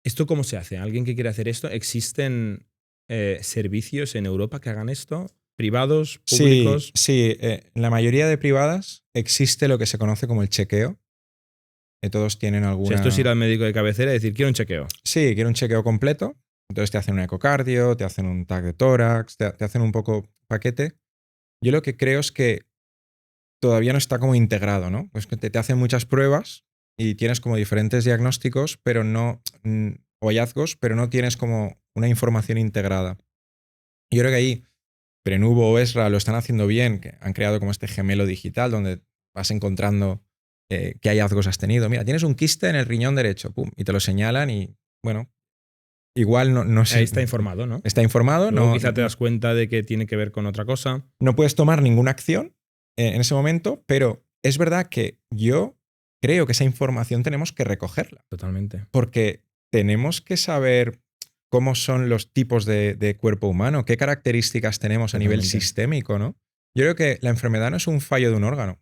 ¿Esto cómo se hace? ¿Alguien que quiere hacer esto? ¿Existen servicios en Europa que hagan esto? ¿Privados? ¿Públicos? Sí, en la mayoría de privadas existe lo que se conoce como el chequeo. Todos tienen O alguna... sea, esto es ir al médico de cabecera y decir, quiero un chequeo. Sí, quiero un chequeo completo. Entonces te hacen un ecocardio, te hacen un TAC de tórax, te hacen un poco paquete. Yo lo que creo es que todavía no está como integrado, ¿no? Pues que te hacen muchas pruebas y tienes como diferentes diagnósticos, pero no... o hallazgos, pero no tienes como una información integrada. Yo creo que ahí Prenuvo o Esra lo están haciendo bien, que han creado como este gemelo digital donde vas encontrando qué hallazgos has tenido. Mira, tienes un quiste en el riñón derecho, pum, y te lo señalan y, bueno, igual no sé. Ahí está informado, ¿no? Está informado, Luego no, quizá te das cuenta de que tiene que ver con otra cosa. no puedes tomar ninguna acción en ese momento, pero es verdad que yo creo que esa información tenemos que recogerla, Totalmente. porque tenemos que saber cómo son los tipos de cuerpo humano, qué características tenemos a nivel Totalmente. sistémico, ¿no? Yo creo que la enfermedad no es un fallo de un órgano.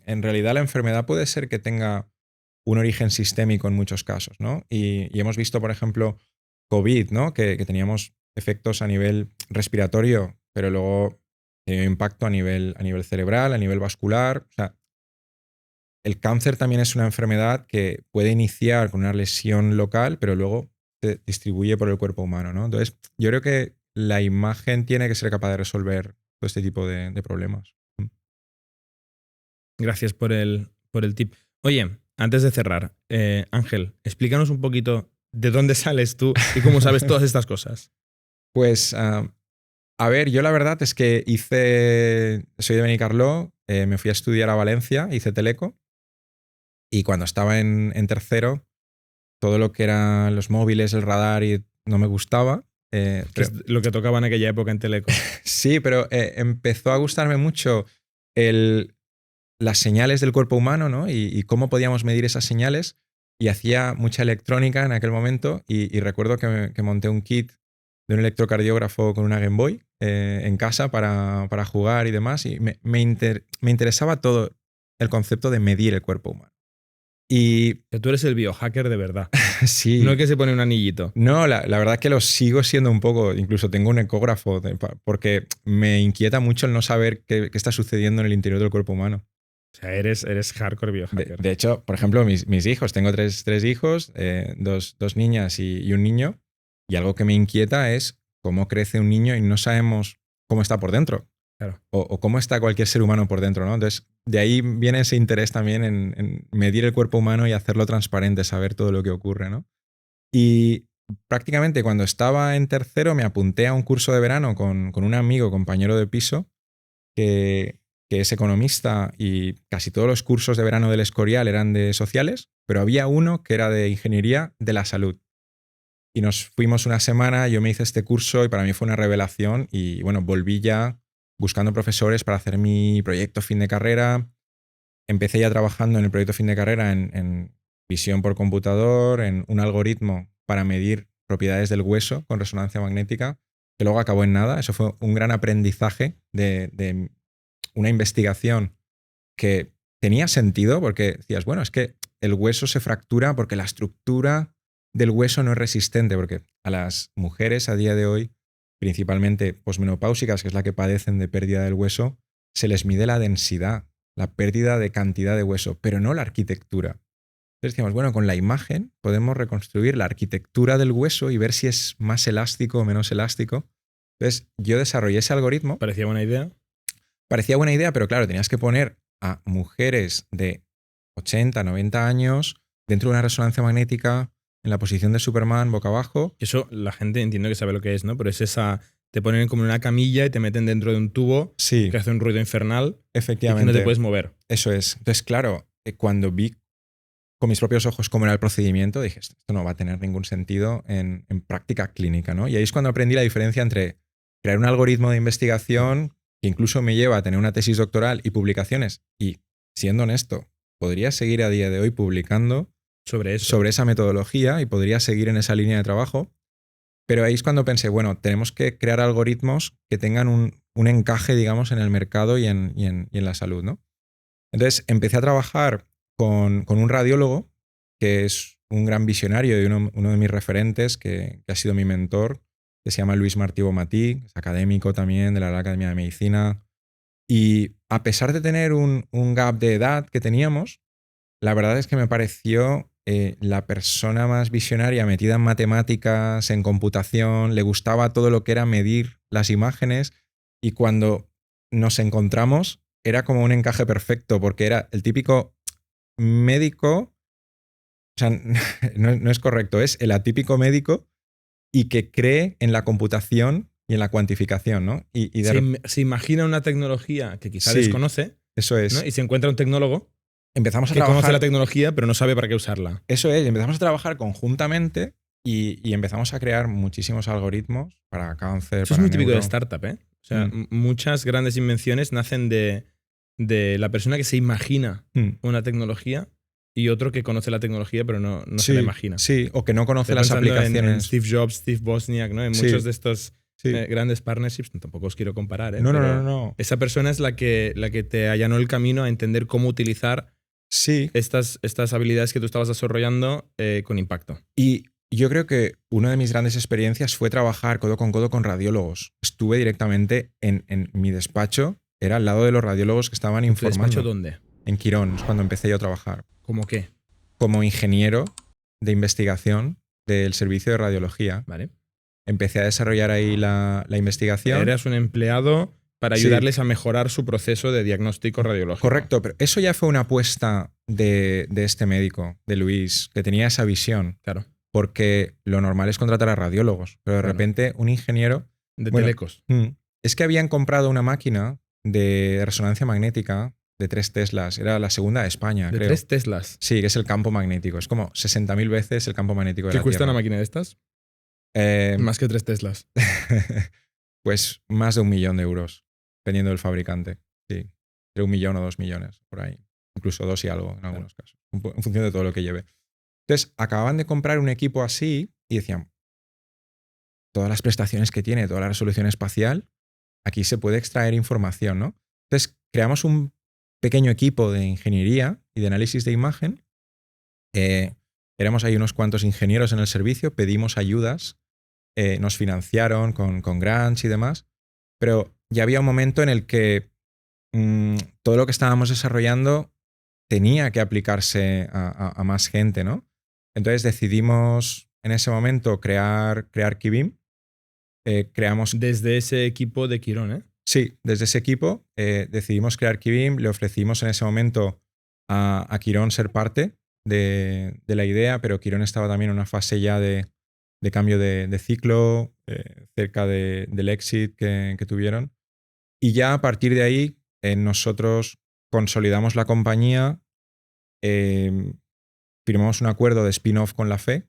En realidad la enfermedad puede ser que tenga un origen sistémico en muchos casos, ¿no? Y hemos visto, por ejemplo, COVID, ¿no? Que teníamos efectos a nivel respiratorio, pero luego tenía impacto a nivel cerebral, a nivel vascular. O sea, el cáncer también es una enfermedad que puede iniciar con una lesión local, pero luego se distribuye por el cuerpo humano, ¿no? Entonces, yo creo que la imagen tiene que ser capaz de resolver todo este tipo de problemas. Gracias por el tip. Oye, antes de cerrar, Ángel, explícanos un poquito de dónde sales tú y cómo sabes todas estas cosas. Pues, a ver, yo la verdad es que soy de Benicarló, me fui a estudiar a Valencia, hice teleco, y cuando estaba en tercero, todo lo que eran los móviles, el radar, no me gustaba. Que Pero, es lo que tocaba en aquella época en Teleco. sí, pero empezó a gustarme mucho las señales del cuerpo humano, ¿no? Y cómo podíamos medir esas señales. Y hacía mucha electrónica en aquel momento y recuerdo que monté un kit de un electrocardiógrafo con una Game Boy en casa para jugar y demás. Y me interesaba todo el concepto de medir el cuerpo humano. Y Que tú eres el biohacker de verdad. sí. No el que se pone un anillito. No, la verdad que lo sigo siendo un poco. Incluso tengo un ecógrafo porque me inquieta mucho el no saber qué está sucediendo en el interior del cuerpo humano. O sea, eres hardcore biohacker. De hecho, por ejemplo, mis hijos, tengo tres hijos, dos niñas y un niño, y algo que me inquieta es cómo crece un niño y no sabemos cómo está por dentro. Claro. O cómo está cualquier ser humano por dentro, ¿no? Entonces, de ahí viene ese interés también en medir el cuerpo humano y hacerlo transparente, saber todo lo que ocurre, ¿no? Y prácticamente cuando estaba en tercero me apunté a un curso de verano con un amigo, compañero de piso, que es economista, y casi todos los cursos de verano del Escorial eran de sociales, pero había uno que era de ingeniería de la salud. Y nos fuimos una semana, yo me hice este curso y para mí fue una revelación y bueno, volví ya buscando profesores para hacer mi proyecto fin de carrera. Empecé ya trabajando en el proyecto fin de carrera en visión por computador, en un algoritmo para medir propiedades del hueso con resonancia magnética, que luego acabó en nada. Eso fue un gran aprendizaje de una investigación que tenía sentido porque decías, bueno, es que el hueso se fractura porque la estructura del hueso no es resistente, porque a las mujeres a día de hoy, principalmente posmenopáusicas, que es la que padecen de pérdida del hueso, se les mide la densidad, la pérdida de cantidad de hueso, pero no la arquitectura. Entonces decíamos, bueno, con la imagen podemos reconstruir la arquitectura del hueso y ver si es más elástico o menos elástico. Entonces yo desarrollé ese algoritmo. ¿Parecía buena idea? Parecía buena idea, pero claro, tenías que poner a mujeres de 80, 90 años dentro de una resonancia magnética en la posición de Superman, boca abajo. Eso la gente entiendo que sabe lo que es, ¿no? Pero es esa... Te ponen como en una camilla y te meten dentro de un tubo Sí, que hace un ruido infernal y efectivamente. que no te puedes mover. Eso es. Entonces, claro, cuando vi con mis propios ojos cómo era el procedimiento, dije, esto no va a tener ningún sentido en práctica clínica, ¿no? Y ahí es cuando aprendí la diferencia entre crear un algoritmo de investigación que incluso me lleva a tener una tesis doctoral y publicaciones. Y, siendo honesto, podría seguir a día de hoy publicando Sobre eso. sobre esa metodología y podría seguir en esa línea de trabajo. Pero ahí es cuando pensé, bueno, tenemos que crear algoritmos que tengan un encaje, digamos, en el mercado y en la salud, ¿no? Entonces empecé a trabajar con un radiólogo que es un gran visionario y uno de mis referentes, que ha sido mi mentor, que se llama Luis Martí Bonmatí, es académico también de la Real Academia de Medicina. Y a pesar de tener un gap de edad que teníamos, la verdad es que me pareció la persona más visionaria, metida en matemáticas, en computación, le gustaba todo lo que era medir las imágenes, y cuando nos encontramos era como un encaje perfecto porque era el típico médico, o sea, no es correcto, es el atípico médico y que cree en la computación y en la cuantificación, ¿no? Se imagina una tecnología que quizá Sí, desconoce, eso es. ¿no? Y se encuentra un tecnólogo Empezamos a que conoce la trabajar. tecnología pero no sabe para qué usarla. Eso es, empezamos a trabajar conjuntamente y empezamos a crear muchísimos algoritmos para cáncer. Eso es para muy típico de neuro. startup, ¿eh? O sea, muchas grandes invenciones nacen de la persona que se imagina una tecnología y otro que conoce la tecnología pero no se la imagina. Sí, o que no conoce Estoy las pensando en aplicaciones. Steve Jobs, Steve Wozniak, ¿no? En Sí. muchos de estos Sí. grandes partnerships, tampoco os quiero comparar, ¿eh? No. Esa persona es la que te allanó el camino a entender cómo utilizar Sí. estas habilidades que tú estabas desarrollando con impacto. Y yo creo que una de mis grandes experiencias fue trabajar codo con codo con radiólogos. Estuve directamente en mi despacho, era al lado de los radiólogos que estaban ¿Tu informando. despacho dónde? En Quirón, es cuando empecé yo a trabajar. ¿Cómo qué? Como ingeniero de investigación del servicio de radiología. Vale. Empecé a desarrollar ahí la investigación. Eras un empleado para Sí. ayudarles a mejorar su proceso de diagnóstico radiológico. Correcto, pero eso ya fue una apuesta de este médico, de Luis, que tenía esa visión. Claro. Porque lo normal es contratar a radiólogos, pero de Bueno. repente un ingeniero... De Bueno, telecos. Es que habían comprado una máquina de resonancia magnética de 3 Teslas. Era la segunda de España, De creo. 3 Teslas. Sí, que es el campo magnético. Es como 60.000 veces el campo magnético de ¿Qué la cuesta Tierra. una máquina de estas? Más que 3 Teslas. Pues más de 1 millón de euros, dependiendo del fabricante. Sí, entre 1 millón o 2 millones, por ahí. Incluso 2 y algo en algunos casos, en función de todo lo que lleve. Entonces, acababan de comprar un equipo así y decían, todas las prestaciones que tiene, toda la resolución espacial, aquí se puede extraer información, ¿no? Entonces, creamos un pequeño equipo de ingeniería y de análisis de imagen Éramos ahí unos cuantos ingenieros en el servicio, pedimos ayudas, nos financiaron con grants y demás, pero ya había un momento en el que todo lo que estábamos desarrollando tenía que aplicarse a más gente, ¿no? Entonces decidimos en ese momento crear Kibim. Creamos... Desde ese equipo de Quirón, ¿eh? Sí, desde ese equipo decidimos crear Kibim, le ofrecimos en ese momento a Quirón ser parte de la idea, pero Quirón estaba también en una fase ya de cambio de ciclo, cerca del exit que tuvieron. Y ya a partir de ahí nosotros consolidamos la compañía, firmamos un acuerdo de spin-off con la FE,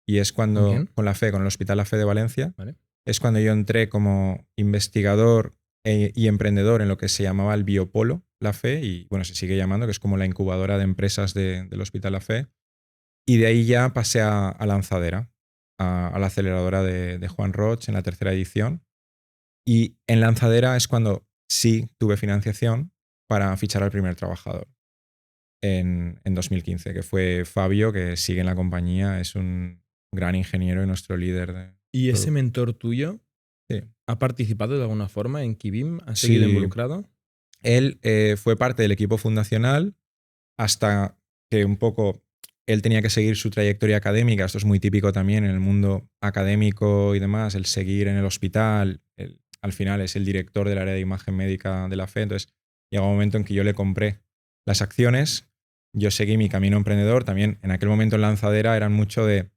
y es cuando, con la FE, con el Hospital La Fe de Valencia, vale. Es cuando yo entré como investigador y emprendedor en lo que se llamaba el Biopolo La Fe, y bueno, se sigue llamando, que es como la incubadora de empresas del Hospital La Fe. Y de ahí ya pasé a Lanzadera, a la aceleradora de Juan Roig en la 3ª edición. Y en Lanzadera es cuando sí tuve financiación para fichar al primer trabajador en 2015, que fue Fabio, que sigue en la compañía, es un gran ingeniero y nuestro líder. ¿Y ese mentor tuyo Sí. ha participado de alguna forma en Kibim? ¿Ha seguido involucrado? Él fue parte del equipo fundacional hasta que un poco él tenía que seguir su trayectoria académica. Esto es muy típico también en el mundo académico y demás, el seguir en el hospital. Al final es el director del área de imagen médica de la FE. Entonces llegó un momento en que yo le compré las acciones, yo seguí mi camino emprendedor. También en aquel momento en Lanzadera eran mucho de,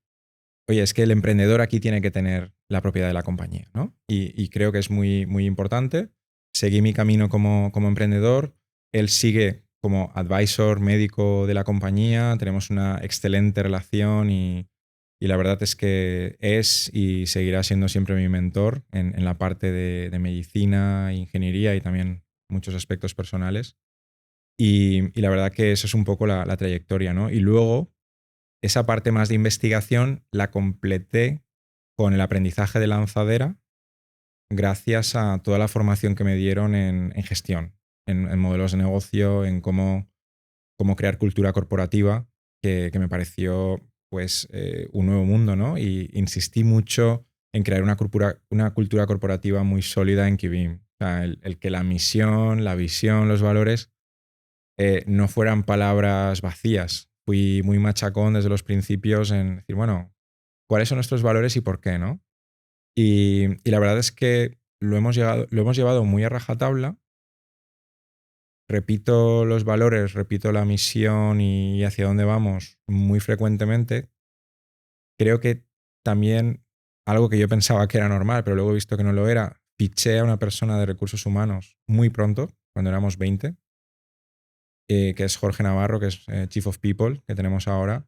oye, es que el emprendedor aquí tiene que tener la propiedad de la compañía, ¿no? Y creo que es muy, muy importante. Seguí mi camino como emprendedor. Él sigue como advisor médico de la compañía. Tenemos una excelente relación y la verdad es que es y seguirá siendo siempre mi mentor en la parte de medicina, ingeniería y también muchos aspectos personales. Y la verdad que eso es un poco la trayectoria, ¿no? Y luego esa parte más de investigación la completé con el aprendizaje de Lanzadera gracias a toda la formación que me dieron en gestión, en modelos de negocio, en cómo crear cultura corporativa, que me pareció pues un nuevo mundo, ¿no? Y insistí mucho en crear una cultura corporativa muy sólida en Kibim. O sea, el que la misión, la visión, los valores no fueran palabras vacías. Fui muy machacón desde los principios en decir, bueno, ¿cuáles son nuestros valores y por qué, no? Y la verdad es que lo hemos llevado muy a rajatabla. Repito los valores, repito la misión y hacia dónde vamos muy frecuentemente. Creo que también algo que yo pensaba que era normal, pero luego he visto que no lo era, fiché a una persona de recursos humanos muy pronto, cuando éramos 20, que es Jorge Navarro, que es Chief of People, que tenemos ahora.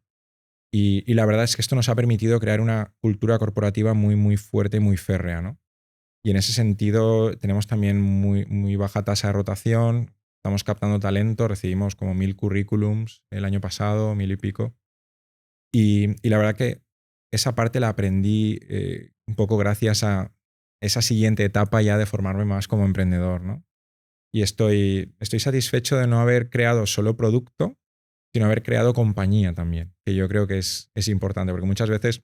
Y la verdad es que esto nos ha permitido crear una cultura corporativa muy, muy fuerte y muy férrea, ¿no? Y en ese sentido tenemos también muy, muy baja tasa de rotación. Estamos captando talento, recibimos como 1000 currículums el año pasado, 1000 y pico. Y la verdad que esa parte la aprendí un poco gracias a esa siguiente etapa ya de formarme más como emprendedor, ¿no? Y estoy satisfecho de no haber creado solo producto, sino haber creado compañía también, que yo creo que es importante, porque muchas veces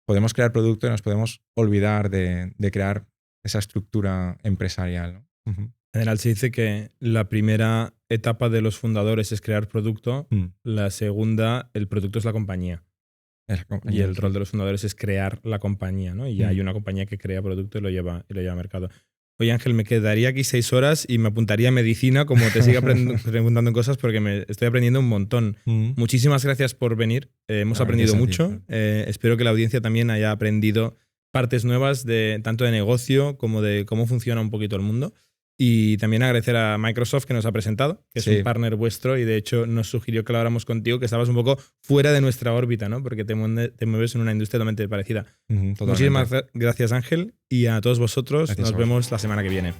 podemos crear producto y nos podemos olvidar de crear esa estructura empresarial, ¿no? En general se dice que la primera etapa de los fundadores es crear producto, la segunda, el producto es la compañía. Y el rol de los fundadores es crear la compañía, ¿no? Y ya hay una compañía que crea producto y lo lleva a mercado. Oye, Ángel, me quedaría aquí 6 horas y me apuntaría a medicina como te siga preguntando en cosas porque me estoy aprendiendo un montón. Muchísimas gracias por venir. Hemos aprendido mucho. Espero que la audiencia también haya aprendido partes nuevas tanto de negocio como de cómo funciona un poquito el mundo. Y también agradecer a Microsoft que nos ha presentado, que es un partner vuestro y de hecho nos sugirió que lo habláramos contigo, que estabas un poco fuera de nuestra órbita, ¿no? Porque te mueves en una industria totalmente parecida. Muchísimas gracias, Ángel, y a todos vosotros nos vemos la semana que viene.